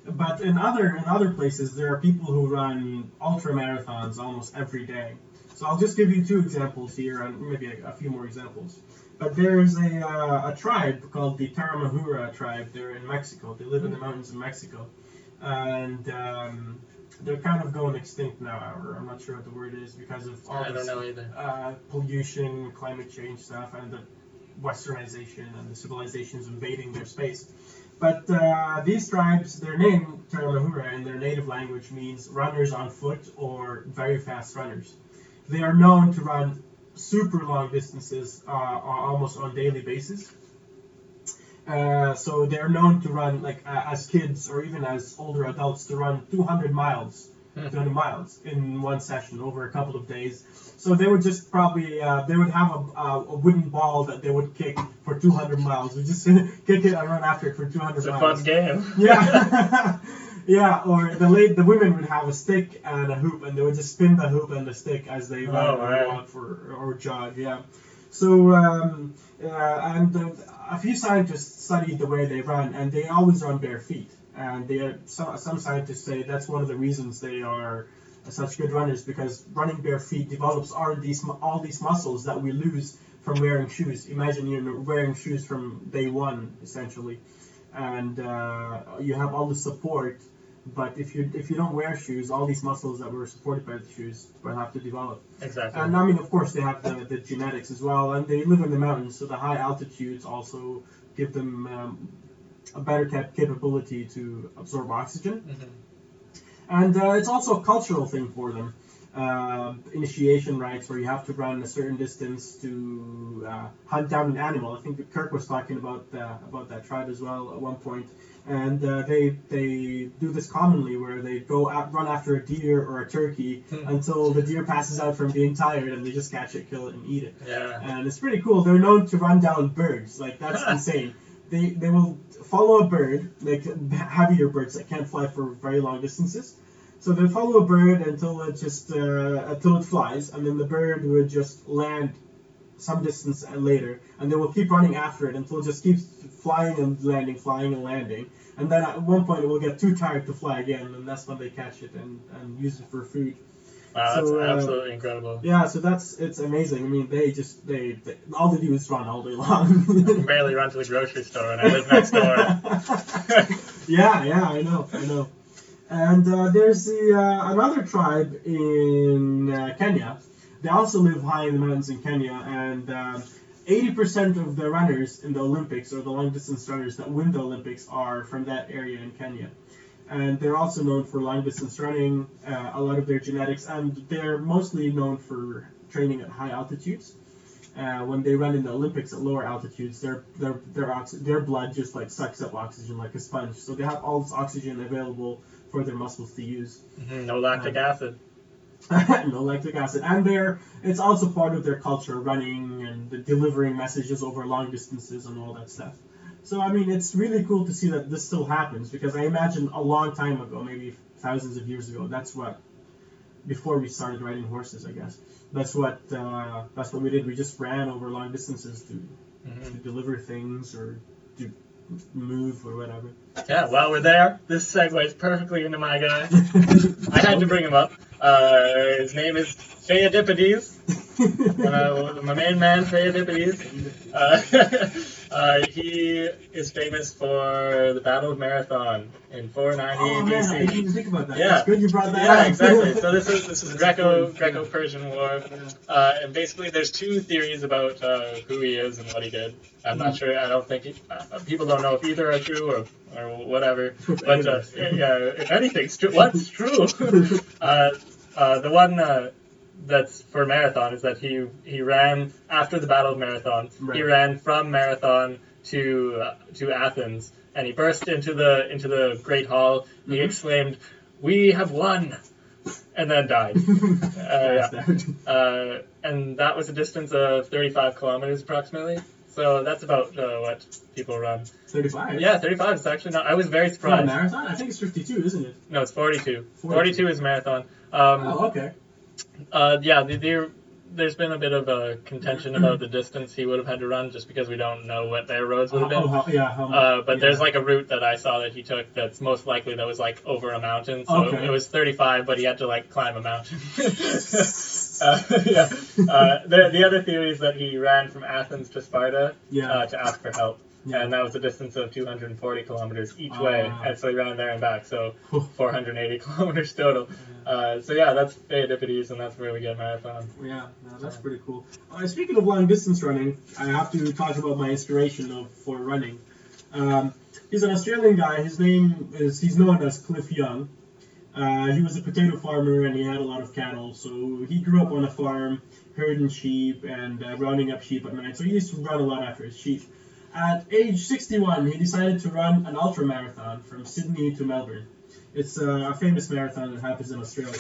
but in other places, there are people who run ultra marathons almost every day. So I'll just give you two examples here and maybe a few more examples. But there's a tribe called the Tarahumara tribe. They're in Mexico. They live in the mountains of Mexico, and they're kind of going extinct now, or I'm not sure what the word is, because of all this pollution, climate change stuff, and the westernization and the civilizations invading their space. But these tribes, their name, Tarahumara, in their native language means runners on foot or very fast runners. They are known to run super long distances almost on a daily basis. So they're known to run, as kids or even as older adults, to run 200 miles in one session over a couple of days. So they would just probably, they would have a wooden ball that they would kick for 200 miles. We just kick it and run after it for 200 miles. It's a fun game. Yeah. Yeah, or the women would have a stick and a hoop, and they would just spin the hoop and the stick as they run or walk or jog. Yeah. So and a few scientists studied the way they run, and they always run bare feet. And some scientists say that's one of the reasons they are such good runners, because running bare feet develops all these muscles that we lose from wearing shoes. Imagine you're wearing shoes from day one, essentially, and you have all the support. But if you don't wear shoes, all these muscles that were supported by the shoes will have to develop. Exactly. And I mean, of course, they have the genetics as well, and they live in the mountains, so the high altitudes also give them a better capability to absorb oxygen. Mm-hmm. And it's also a cultural thing for them. Initiation rites where you have to run a certain distance to hunt down an animal. I think Kirk was talking about that tribe as well at one point. And they do this commonly, where they go out, run after a deer or a turkey until the deer passes out from being tired, and they just catch it, kill it, and eat it. Yeah. And it's pretty cool. They're known to run down birds. That's insane. They will follow a bird, like heavier birds that can't fly for very long distances. So they follow a bird until it flies, and then the bird would just land some distance later, and they will keep running after it until it just keeps flying and landing, and then at one point it will get too tired to fly again, and that's when they catch it and use it for food. Wow, that's So, absolutely incredible. Yeah, so it's amazing. I mean, they all they do is run all day long. I can barely run to the grocery store, and I live next door. Yeah, I know. And there's another tribe in Kenya. They also live high in the mountains in Kenya, and 80% of the runners in the Olympics, or the long distance runners that win the Olympics, are from that area in Kenya. And they're also known for long distance running, a lot of their genetics, and they're mostly known for training at high altitudes. When they run in the Olympics at lower altitudes, their blood just like sucks up oxygen like a sponge. So they have all this oxygen available for their muscles to use. No lactic acid. No lactic acid, and it's also part of their culture, running and delivering messages over long distances and all that stuff. So I mean, it's really cool to see that this still happens, because I imagine a long time ago, maybe thousands of years ago, before we started riding horses, I guess. That's what we did. We just ran over long distances to deliver things or to move or whatever. Yeah, while we're there, this segues perfectly into my guy. I had to bring him up. His name is Phaeodipides. My main man, Phaeodipides. He is famous for the Battle of Marathon in 490 Oh BC. man, I didn't even think about that. Yeah. It's good you brought that Yeah, up. exactly. So this is Greco-Persian War, and basically there's two theories about who he is and what he did. I'm not sure. I don't think people don't know if either are true or whatever. But yeah, if anything's true, what's true? The one that's for Marathon is that he ran after the Battle of Marathon. Right. He ran from Marathon to Athens, and he burst into the Great Hall. He exclaimed, "We have won!" and then died. And that was a distance of 35 kilometers approximately. So that's about what people run. 35? Yeah, 35 is actually not. I was very For a surprised. marathon? I think it's 52, isn't it? No, it's 42. 42. 42 is marathon. Oh, okay. Yeah, there's been a bit of a contention about the distance he would have had to run, just because we don't know what their roads would have been. But there's like a route that I saw that he took that's most likely that was like over a mountain. So Okay. it was 35, but he had to like climb a mountain. The other theory is that he ran from Athens to Sparta to ask for help. Yeah. And that was a distance of 240 kilometers each way, and so he ran there and back, so 480 kilometers total. So yeah, that's Phaeodipides, and that's where we get marathon. Yeah, no, that's pretty cool. Speaking of long distance running, I have to talk about my inspiration for running. He's an Australian guy. He's known as Cliff Young. He was a potato farmer, and he had a lot of cattle. So he grew up on a farm, herding sheep and rounding up sheep at night. So he used to run a lot after his sheep. At age 61, he decided to run an ultra marathon from Sydney to Melbourne. It's a famous marathon that happens in Australia.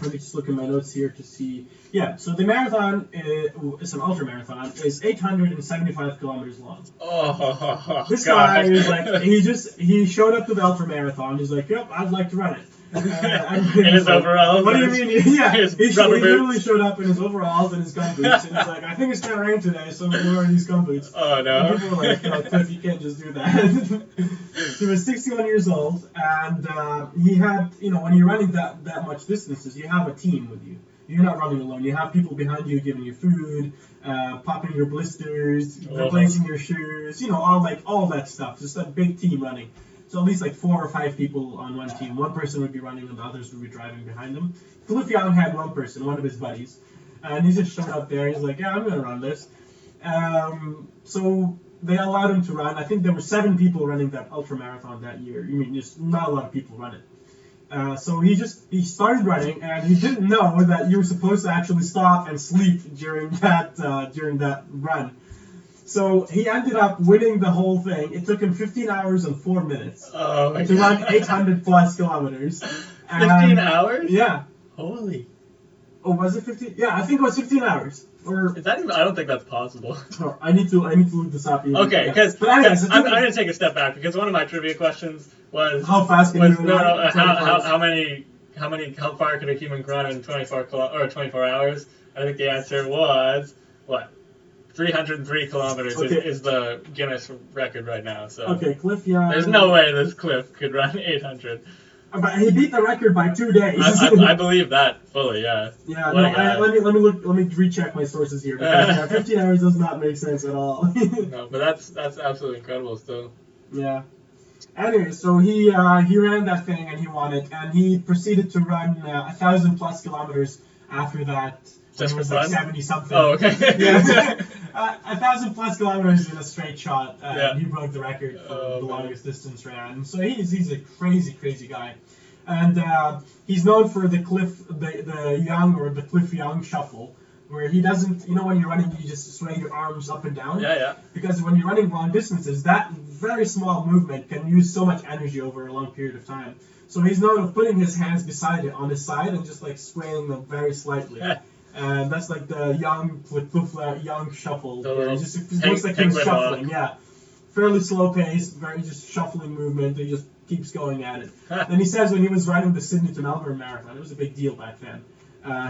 Let me just look at my notes here to see. Yeah, so the marathon, it's an ultra marathon, is 875 kilometers long. Oh, This God. guy is like, he showed up to the ultra marathon. He's like, yep, I'd like to run it. In his overalls. What do you mean? Yeah, His he rubber literally boots. showed up in his overalls and his gum boots, and he's like, I think it's gonna rain today, so I'm wearing these gum boots. Oh, And no. people were like, Cliff, you can't just do that. He was 61 years old, and he had, when you're running that much distances, you have a team with you. You're not running alone. You have people behind you giving you food, popping your blisters, replacing your shoes, all that stuff. Just a big team running. So at least like 4 or 5 people on one team. One person would be running and the others would be driving behind them. Cliff Young had one person, one of his buddies. And he just showed up there. He's like, yeah, I'm going to run this. So they allowed him to run. I think there were 7 people running that ultra marathon that year. I mean, just not a lot of people run it. So he started running, and he didn't know that you were supposed to actually stop and sleep during that run. So he ended up winning the whole thing. It took him 15 hours and 4 minutes Oh, to run 800 plus kilometers. 15 hours? Yeah. Holy. Oh, was it 15? Yeah, I think it was 15 hours. Or Is that even? I don't think that's possible. I need to look this up. Okay, because But anyways, I'm going to take a step back, because one of my trivia questions was how fast can you run? how far could a human run in 24 hours? I think the answer was what? 303 kilometers is the Guinness record right now. So Okay, Cliff Young. there's no way this Cliff could run 800. But he beat the record by 2 days. I believe that fully. Yeah. Yeah. What No. a guy. Let me recheck my sources here because 15 hours does not make sense at all. No, but that's absolutely incredible still. Yeah. Anyway, so he ran that thing and he won it, and he proceeded to run 1,000+ kilometers after that. Just it was for like fun? 70 something. Oh, okay. Yeah. 1,000+ kilometers in a straight shot. Yeah. He broke the record for Oh, the man. longest distance ran. So he's a crazy guy, and he's known for the Cliff Young shuffle, where he doesn't, when you're running, you just sway your arms up and down. Yeah. Because when you're running long distances, that very small movement can use so much energy over a long period of time. So he's known for putting his hands beside it on his side and just like swaying them very slightly. And that's like the Young shuffle. The Where little it looks like he was penguin shuffling. walk. Yeah, fairly slow pace, very just shuffling movement. He just keeps going at it. Huh. And he says when he was running the Sydney to Melbourne Marathon, it was a big deal back then.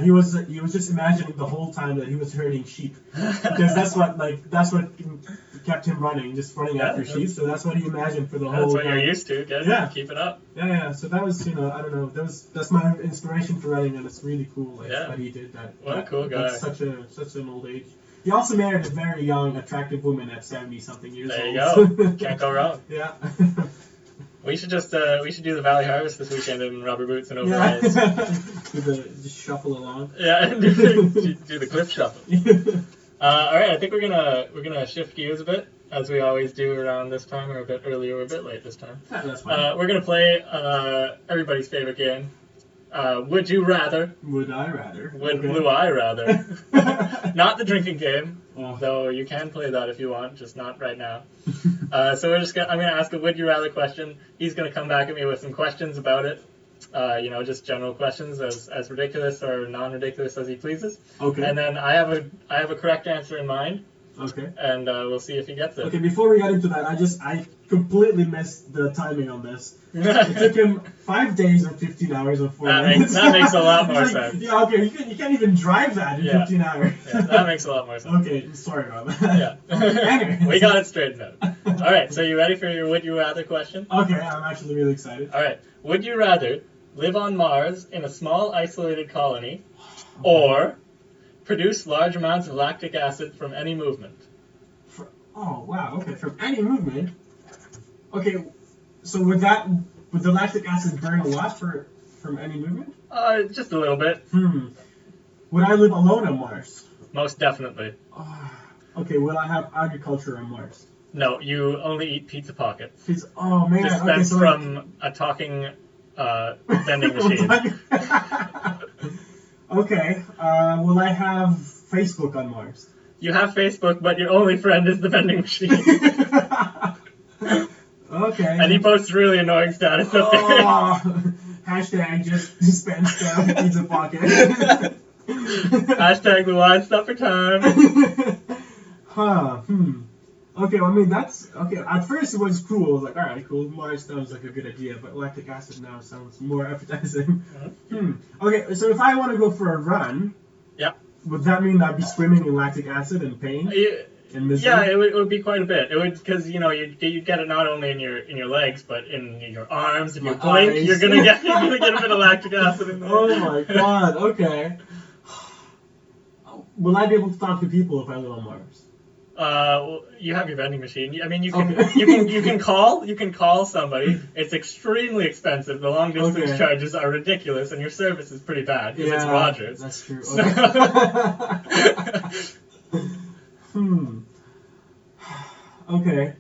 He was just imagining the whole time that he was herding sheep, because that's what kept him running, just running after sheep. So that's what he imagined for the whole. That's what you're used to. Guys. Yeah. Keep it up. Yeah. So that was, I don't know. That's my inspiration for running, and it's really cool that he did that. What a cool guy. That's such an old age. He also married a very young, attractive woman at 70-something years There old. you go. Can't go wrong. Yeah. We should do the Valley Harvest this weekend in rubber boots and overalls. Just shuffle along. Yeah, do the cliff shuffle. All right, I think we're gonna shift gears a bit, as we always do around this time, or a bit earlier or a bit late this time. That's fine. We're gonna play everybody's favorite game. Would you rather? Would I rather? Would I rather? Not the drinking game, Oh. though you can play that if you want, just not right now. So I'm gonna ask a would you rather question. He's gonna come back at me with some questions about it. Just general questions, as ridiculous or non-ridiculous as he pleases. Okay. And then I have a correct answer in mind. Okay. And we'll see if he gets it. Okay, before we get into that, I completely missed the timing on this. It took him 5 days and 15 hours and 4 minutes. That makes a lot more sense. Yeah, okay, you can't even drive that in 15 hours. Yeah, that makes a lot more sense. Okay, sorry about that. Yeah. Anyway. We got it straightened out. All right, so you ready for your would you rather question? Okay, I'm actually really excited. All right. Would you rather live on Mars in a small isolated colony, or produce large amounts of lactic acid from any movement? Oh, wow, okay, from any movement. Okay, so would the lactic acid burn a lot from any movement? Just a little bit. Would I live alone on Mars? Most definitely. Okay, will I have agriculture on Mars? No, you only eat pizza pockets. Oh, man. Dispensed okay, so from a talking vending machine. Okay, will I have Facebook on Mars? You have Facebook, but your only friend is the vending machine. Okay. And he posts really annoying status up there. Hashtag just dispensed pizza pocket. Hashtag the wine supper time. Okay, well, I mean, that's... Okay, at first it was cool. I was like, alright, cool. Mars sounds like a good idea, but lactic acid now sounds more appetizing. Okay, so if I want to go for a run... Yeah. Would that mean I'd be swimming in lactic acid and pain? And misery? Yeah, it would be quite a bit. It would, because you'd get it not only in your legs, but in your arms. If you blink, eyes. you're gonna get a bit of lactic acid in there. Oh my god! Okay. Will I be able to talk to people if I live on Mars? Well, you have your vending machine. I mean, you can Okay. you can call somebody. It's extremely expensive. The long distance charges are ridiculous, and your service is pretty bad because it's Rogers. That's true. So- Okay.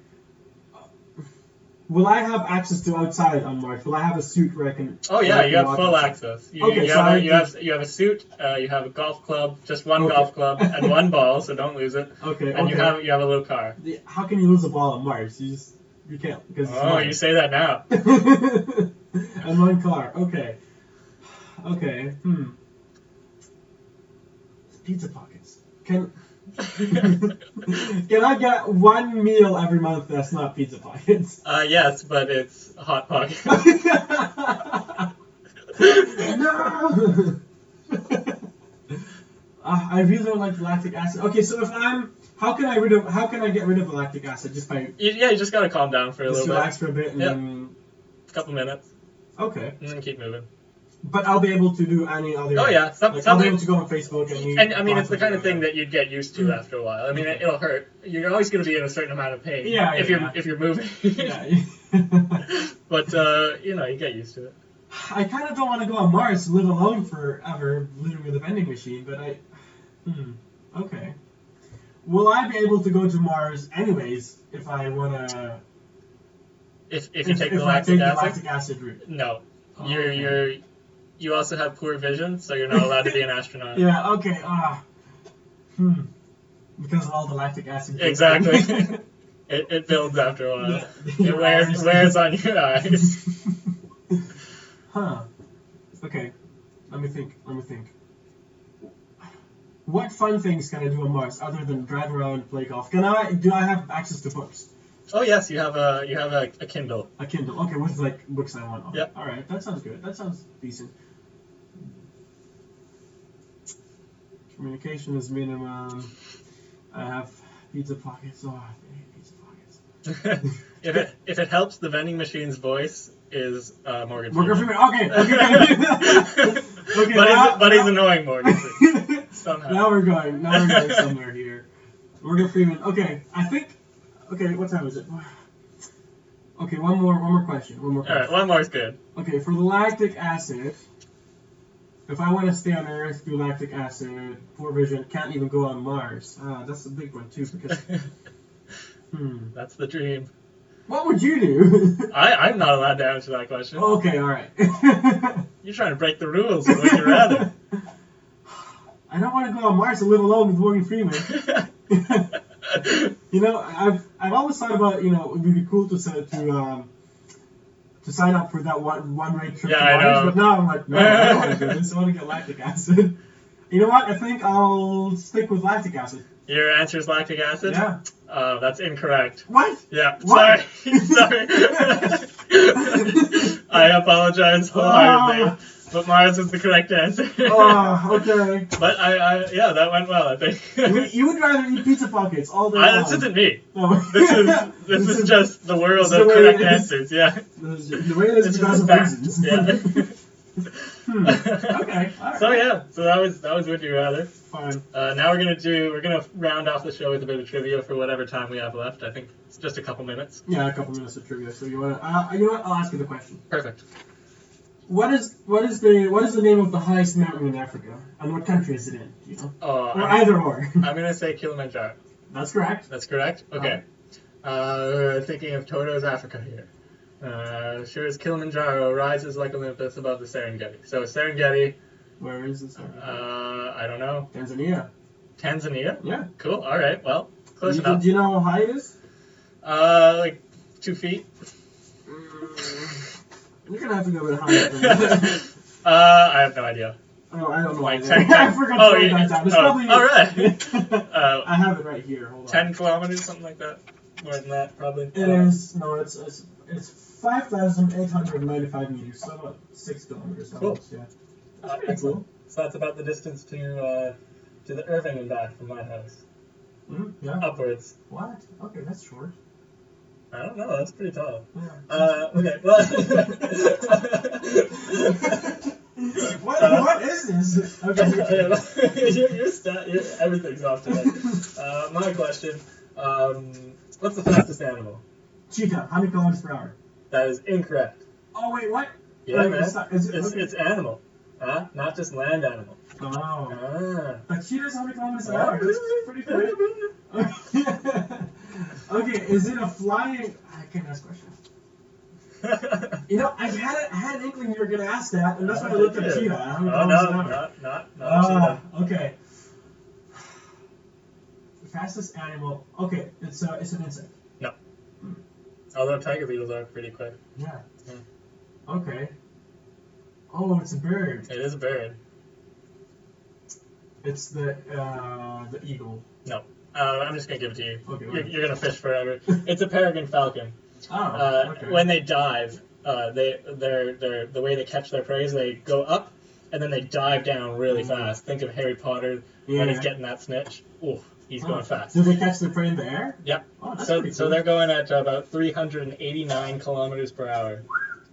Will I have access to outside on Mars? Will I have a suit where I can? Oh yeah, you have full access. You have a suit. You have a golf club, just one golf club, and one ball. So don't lose it. Okay. And you have a little car. How can you lose a ball on Mars? You can't because. Oh, you say that now. And one car. Okay. Okay. Pizza pockets. Can I get one meal every month that's not pizza pockets? Yes, but it's Hot Pocket. No! I really don't like lactic acid. Okay, so how can I get rid of the lactic acid? Just by You just gotta calm down for a little bit. relax for a bit and then. A couple minutes. Okay. and then keep moving. But I'll be able to do any other. Oh yeah, I'll be able to go on Facebook and. And I mean, it's the kind of thing that you'd get used to after a while. I mean, it'll hurt. You're always going to be in a certain amount of pain. Yeah, if you're moving. Yeah. But you get used to it. I kind of don't want to go on Mars to live alone forever, living with a vending machine. But okay. Will I be able to go to Mars anyways if I wanna? If you take the lactic acid route. No, Oh, you also have poor vision, so you're not allowed to be an astronaut. Yeah. Okay. Because of all the lactic acid. Exactly. It builds after a while. Yeah. It wears on your eyes. Huh. Okay. Let me think. What fun things can I do on Mars other than drive around, play golf? Do I have access to books? Oh yes, you have a Kindle. A Kindle. Okay, with like books I want. Okay. Yep. All right, that sounds good. That sounds decent. Communication is minimum. I have pizza pockets. Oh, I hate pizza pockets. If it helps, the vending machine's voice is Morgan Morgan Freeman. Freeman. Okay. Okay. But he's annoying Morgan Freeman. Somehow. Now we're going somewhere here. Morgan Freeman. Okay, I think. Okay, what time is it? Okay, one more question. All right, one more is good. Okay, for the lactic acid, if I want to stay on Earth, do lactic acid, poor vision, can't even go on Mars. That's a big one too because. That's the dream. What would you do? I'm not allowed to answer that question. Okay, all right. You're trying to break the rules. Would you rather? I don't want to go on Mars and live alone with Morgan Freeman. I've always thought about, it would be cool to sign up for that one-way trip to Mars, but now I'm like, no, I don't want to do this. I want to get lactic acid. You know what? I think I'll stick with lactic acid. Your answer is lactic acid? Yeah. That's incorrect. What? Yeah. What? Sorry. I apologize wholeheartedly. But Mars is the correct answer. Oh, okay. But yeah, that went well, I think. You would rather eat pizza pockets all day long. This isn't me. No. This is just the world of correct answers, yeah. The way it is because of reasons. Yeah. Okay. All right. So that was Would You Rather. Fine. Now we're gonna round off the show with a bit of trivia for whatever time we have left. I think it's just a couple minutes. Yeah, a couple minutes of trivia. So you know what? I'll ask you the question. Perfect. What is the name of the highest mountain in Africa, and what country is it in? Do you know? Either or. I'm gonna say Kilimanjaro. That's correct. That's correct. Okay. Thinking of Toto's Africa here. Sure as Kilimanjaro rises like Olympus above the Serengeti. So Serengeti. Where is this? I don't know. Tanzania. Tanzania? Yeah. Cool. All right. Well, close enough. Do you know how high it is? Like 2 feet. You're gonna have to go a bit higher than that. I have no idea. Oh, I don't know. Like 10, 10, I forgot to write that down. It's probably. All right. I have it right here. Hold on. 10 kilometers, something like that. More than that, probably. It is. No, it's 5,895 meters, so about 6 kilometers. Cool. Almost, yeah. That's pretty Excellent. cool. So that's about the distance to the Irving and back from my house. Yeah. Upwards. What? Okay, that's short. I don't know. That's pretty tall. Yeah. Okay. Well. What is this? Okay. Everything's off today. My question. What's the fastest animal? Cheetah. How many kilometers per hour? That is incorrect. Oh wait, what? Yeah, man. It's animal. Not just land animal. Oh. But cheetah's how many kilometers per hour? That's pretty quick. Okay, is it a flying? I can't ask questions. I had an inkling you were gonna ask that, and that's why I looked at cheetah. How many kilometers an hour? Not cheetah. Okay. The fastest animal. Okay, it's an insect. No. Although tiger beetles are pretty quick. Yeah. Okay. Oh, it's a bird. It is a bird. It's the eagle. No. I'm just gonna give it to you. Okay. You're gonna fish forever. It's a peregrine falcon. Oh. Okay. When they dive, the way they catch their prey is they go up and then they dive down really fast. Think of Harry Potter when he's getting that snitch. Ooh, he's going fast. Do they catch their prey in the air? Yep. Oh, that's so pretty cool. they're going at about 389 kilometers per hour.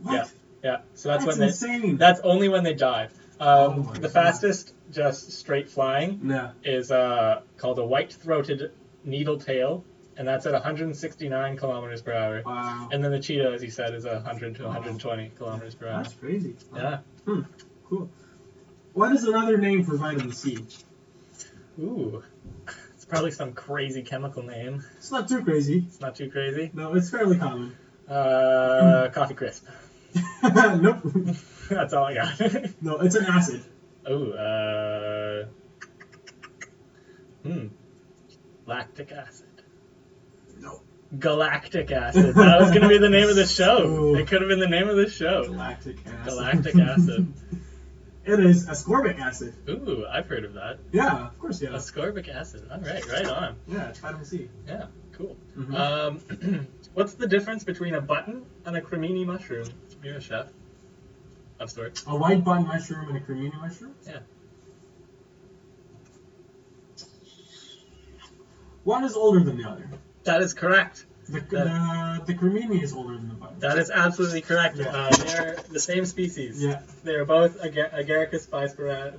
What? Yeah. Yeah, so that's when insane. That's only when they dive. Oh my The God. fastest, just straight flying, Yeah. is called a white-throated needletail, and that's at 169 kilometers per hour. Wow. And then the cheetah, as you said, is 100 to 120 kilometers per hour. That's crazy. Yeah. Cool. What is another name for vitamin C? Ooh. It's probably some crazy chemical name. It's not too crazy. It's not too crazy. No, it's fairly common. Coffee crisp. Nope. That's all I got. No, it's an acid. Ooh, lactic acid. No. Galactic acid. That was going to be the name of the show. Ooh. It could have been the name of the show. Galactic acid. Galactic acid. It is ascorbic acid. Ooh, I've heard of that. Yeah, of course, yeah. Ascorbic acid. All right, right on. Yeah, it's vitamin C. Yeah, cool. Mhm. What's the difference between a button and a cremini mushroom? You're a chef of sorts. A white button mushroom and a cremini mushroom? Yeah. One is older than the other. That is correct. The cremini is older than the button. That is absolutely correct. Yeah. They're the same species. Yeah. They're both Agaricus bisporus.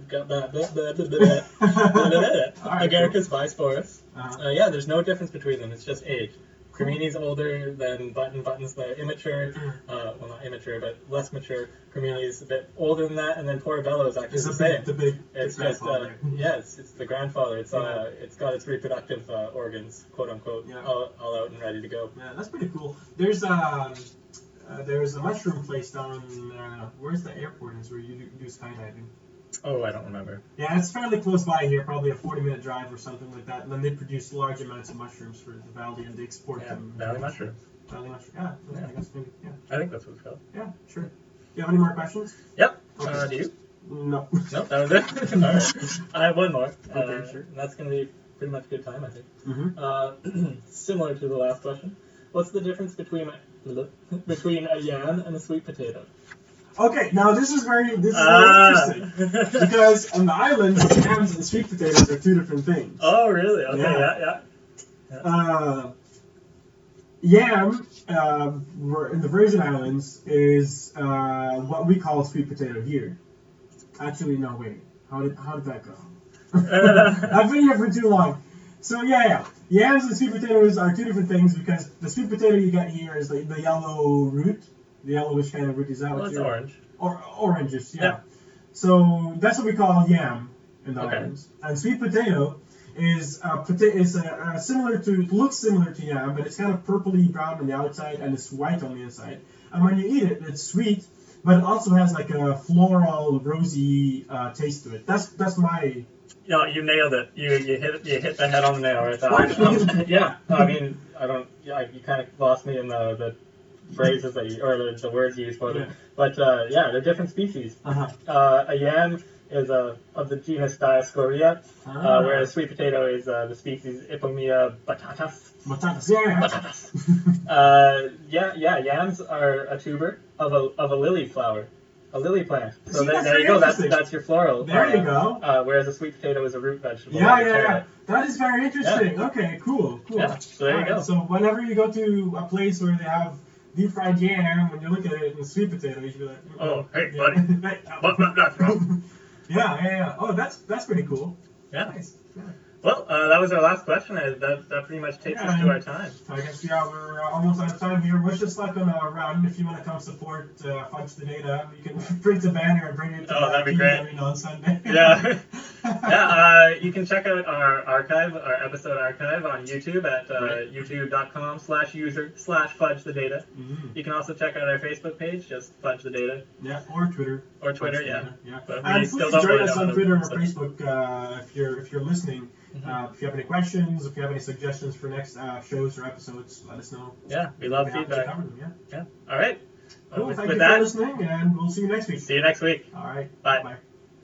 Alright, Agaricus bisporus. Uh-huh. Yeah, there's no difference between them. It's just age. Cremini's older than button. Button's the immature. Well, not immature, but less mature. Cremini's a bit older than that, and then Portobello is actually It's the same. the big It's the just grandfather. it's the grandfather. It's Yeah. it's got its reproductive organs, quote unquote, Yeah. all out and ready to go. Yeah, that's pretty cool. There's a mushroom place down where's the airport is where you do skydiving. Oh, I don't remember. Yeah, it's fairly close by here, probably a 40-minute drive or something like that. And then they produce large amounts of mushrooms for the valley, and they export them. Valley mushroom. Valley mushroom. Yeah, Yeah. I guess maybe. Yeah, I think that's what it's called. yeah, sure. Do you have any more questions? Yep. Okay. Do you? No. Nope, that was it. All right. I have one more. Okay, sure. That's going to be pretty much good time, I think. Mm-hmm. Similar to the last question. What's the difference between a yam and a sweet potato? Okay, now this is very interesting because on the islands, yams and sweet potatoes are two different things. Oh, really? Okay, Yeah. yeah. Yam, in the Virgin Islands, is what we call sweet potato here. Actually, no, wait. How did that go? I've been here for too long. So yeah. Yams and sweet potatoes are two different things because the sweet potato you get here is the yellow root, the yellowish kind of root. Is that Well, what it's you're? orange. Or oranges, yeah. Yeah. So that's what we call yam in the Okay. islands. And sweet potato is similar to, looks similar to yam, but it's kind of purpley brown on the outside and it's white on the inside. And when you eat it, it's sweet, but it also has like a floral, rosy taste to it. That's my. No, you nailed it. You hit the head on the nail right there. Yeah. I mean, I don't. Yeah, you kind of lost me in the phrases that you, or the words you used for them. Yeah. But yeah, they're different species. Uh-huh. A yam is of the genus Dioscorea, whereas sweet potato is the species Ipomea batatas. Batatas, yeah. Batatas. Yams are a tuber of a lily flower, a lily plant. So See, there very you go. interesting. That's your floral. There you go. Whereas a sweet potato is a root vegetable. Yeah. like a carrot. That is very interesting. Okay, cool. Yeah, so there you go. So whenever you go to a place where they have deep fried yam, when you look at it in sweet potato, you should be like, Oh, hey, yeah. buddy. What's that from? Yeah. Oh, that's pretty cool. Yeah. Nice. Yeah. Well, that was our last question. That pretty much takes us to our time. So I guess we're almost out of time here. Wish us luck on our run. If you want to come support Fudge the Data, you can print a banner and bring it to that'd be great. on Sunday. Yeah. You can check out our archive, our episode archive on YouTube at youtube.com/user/Fudge the Data. Mm-hmm. You can also check out our Facebook page, just Fudge the Data. Yeah, or Twitter. Or Twitter, Fudge the yeah. Data, yeah. But And we still please don't join really us know on how to- Twitter or Facebook if you're listening. Mm-hmm. If you have any questions, if you have any suggestions for next shows or episodes, let us know. Yeah, we love We'll be happy to feedback. cover them, yeah. All right. Cool. With Thank you that, for listening, and we'll see you next week. see you next week. All right. Bye. Bye.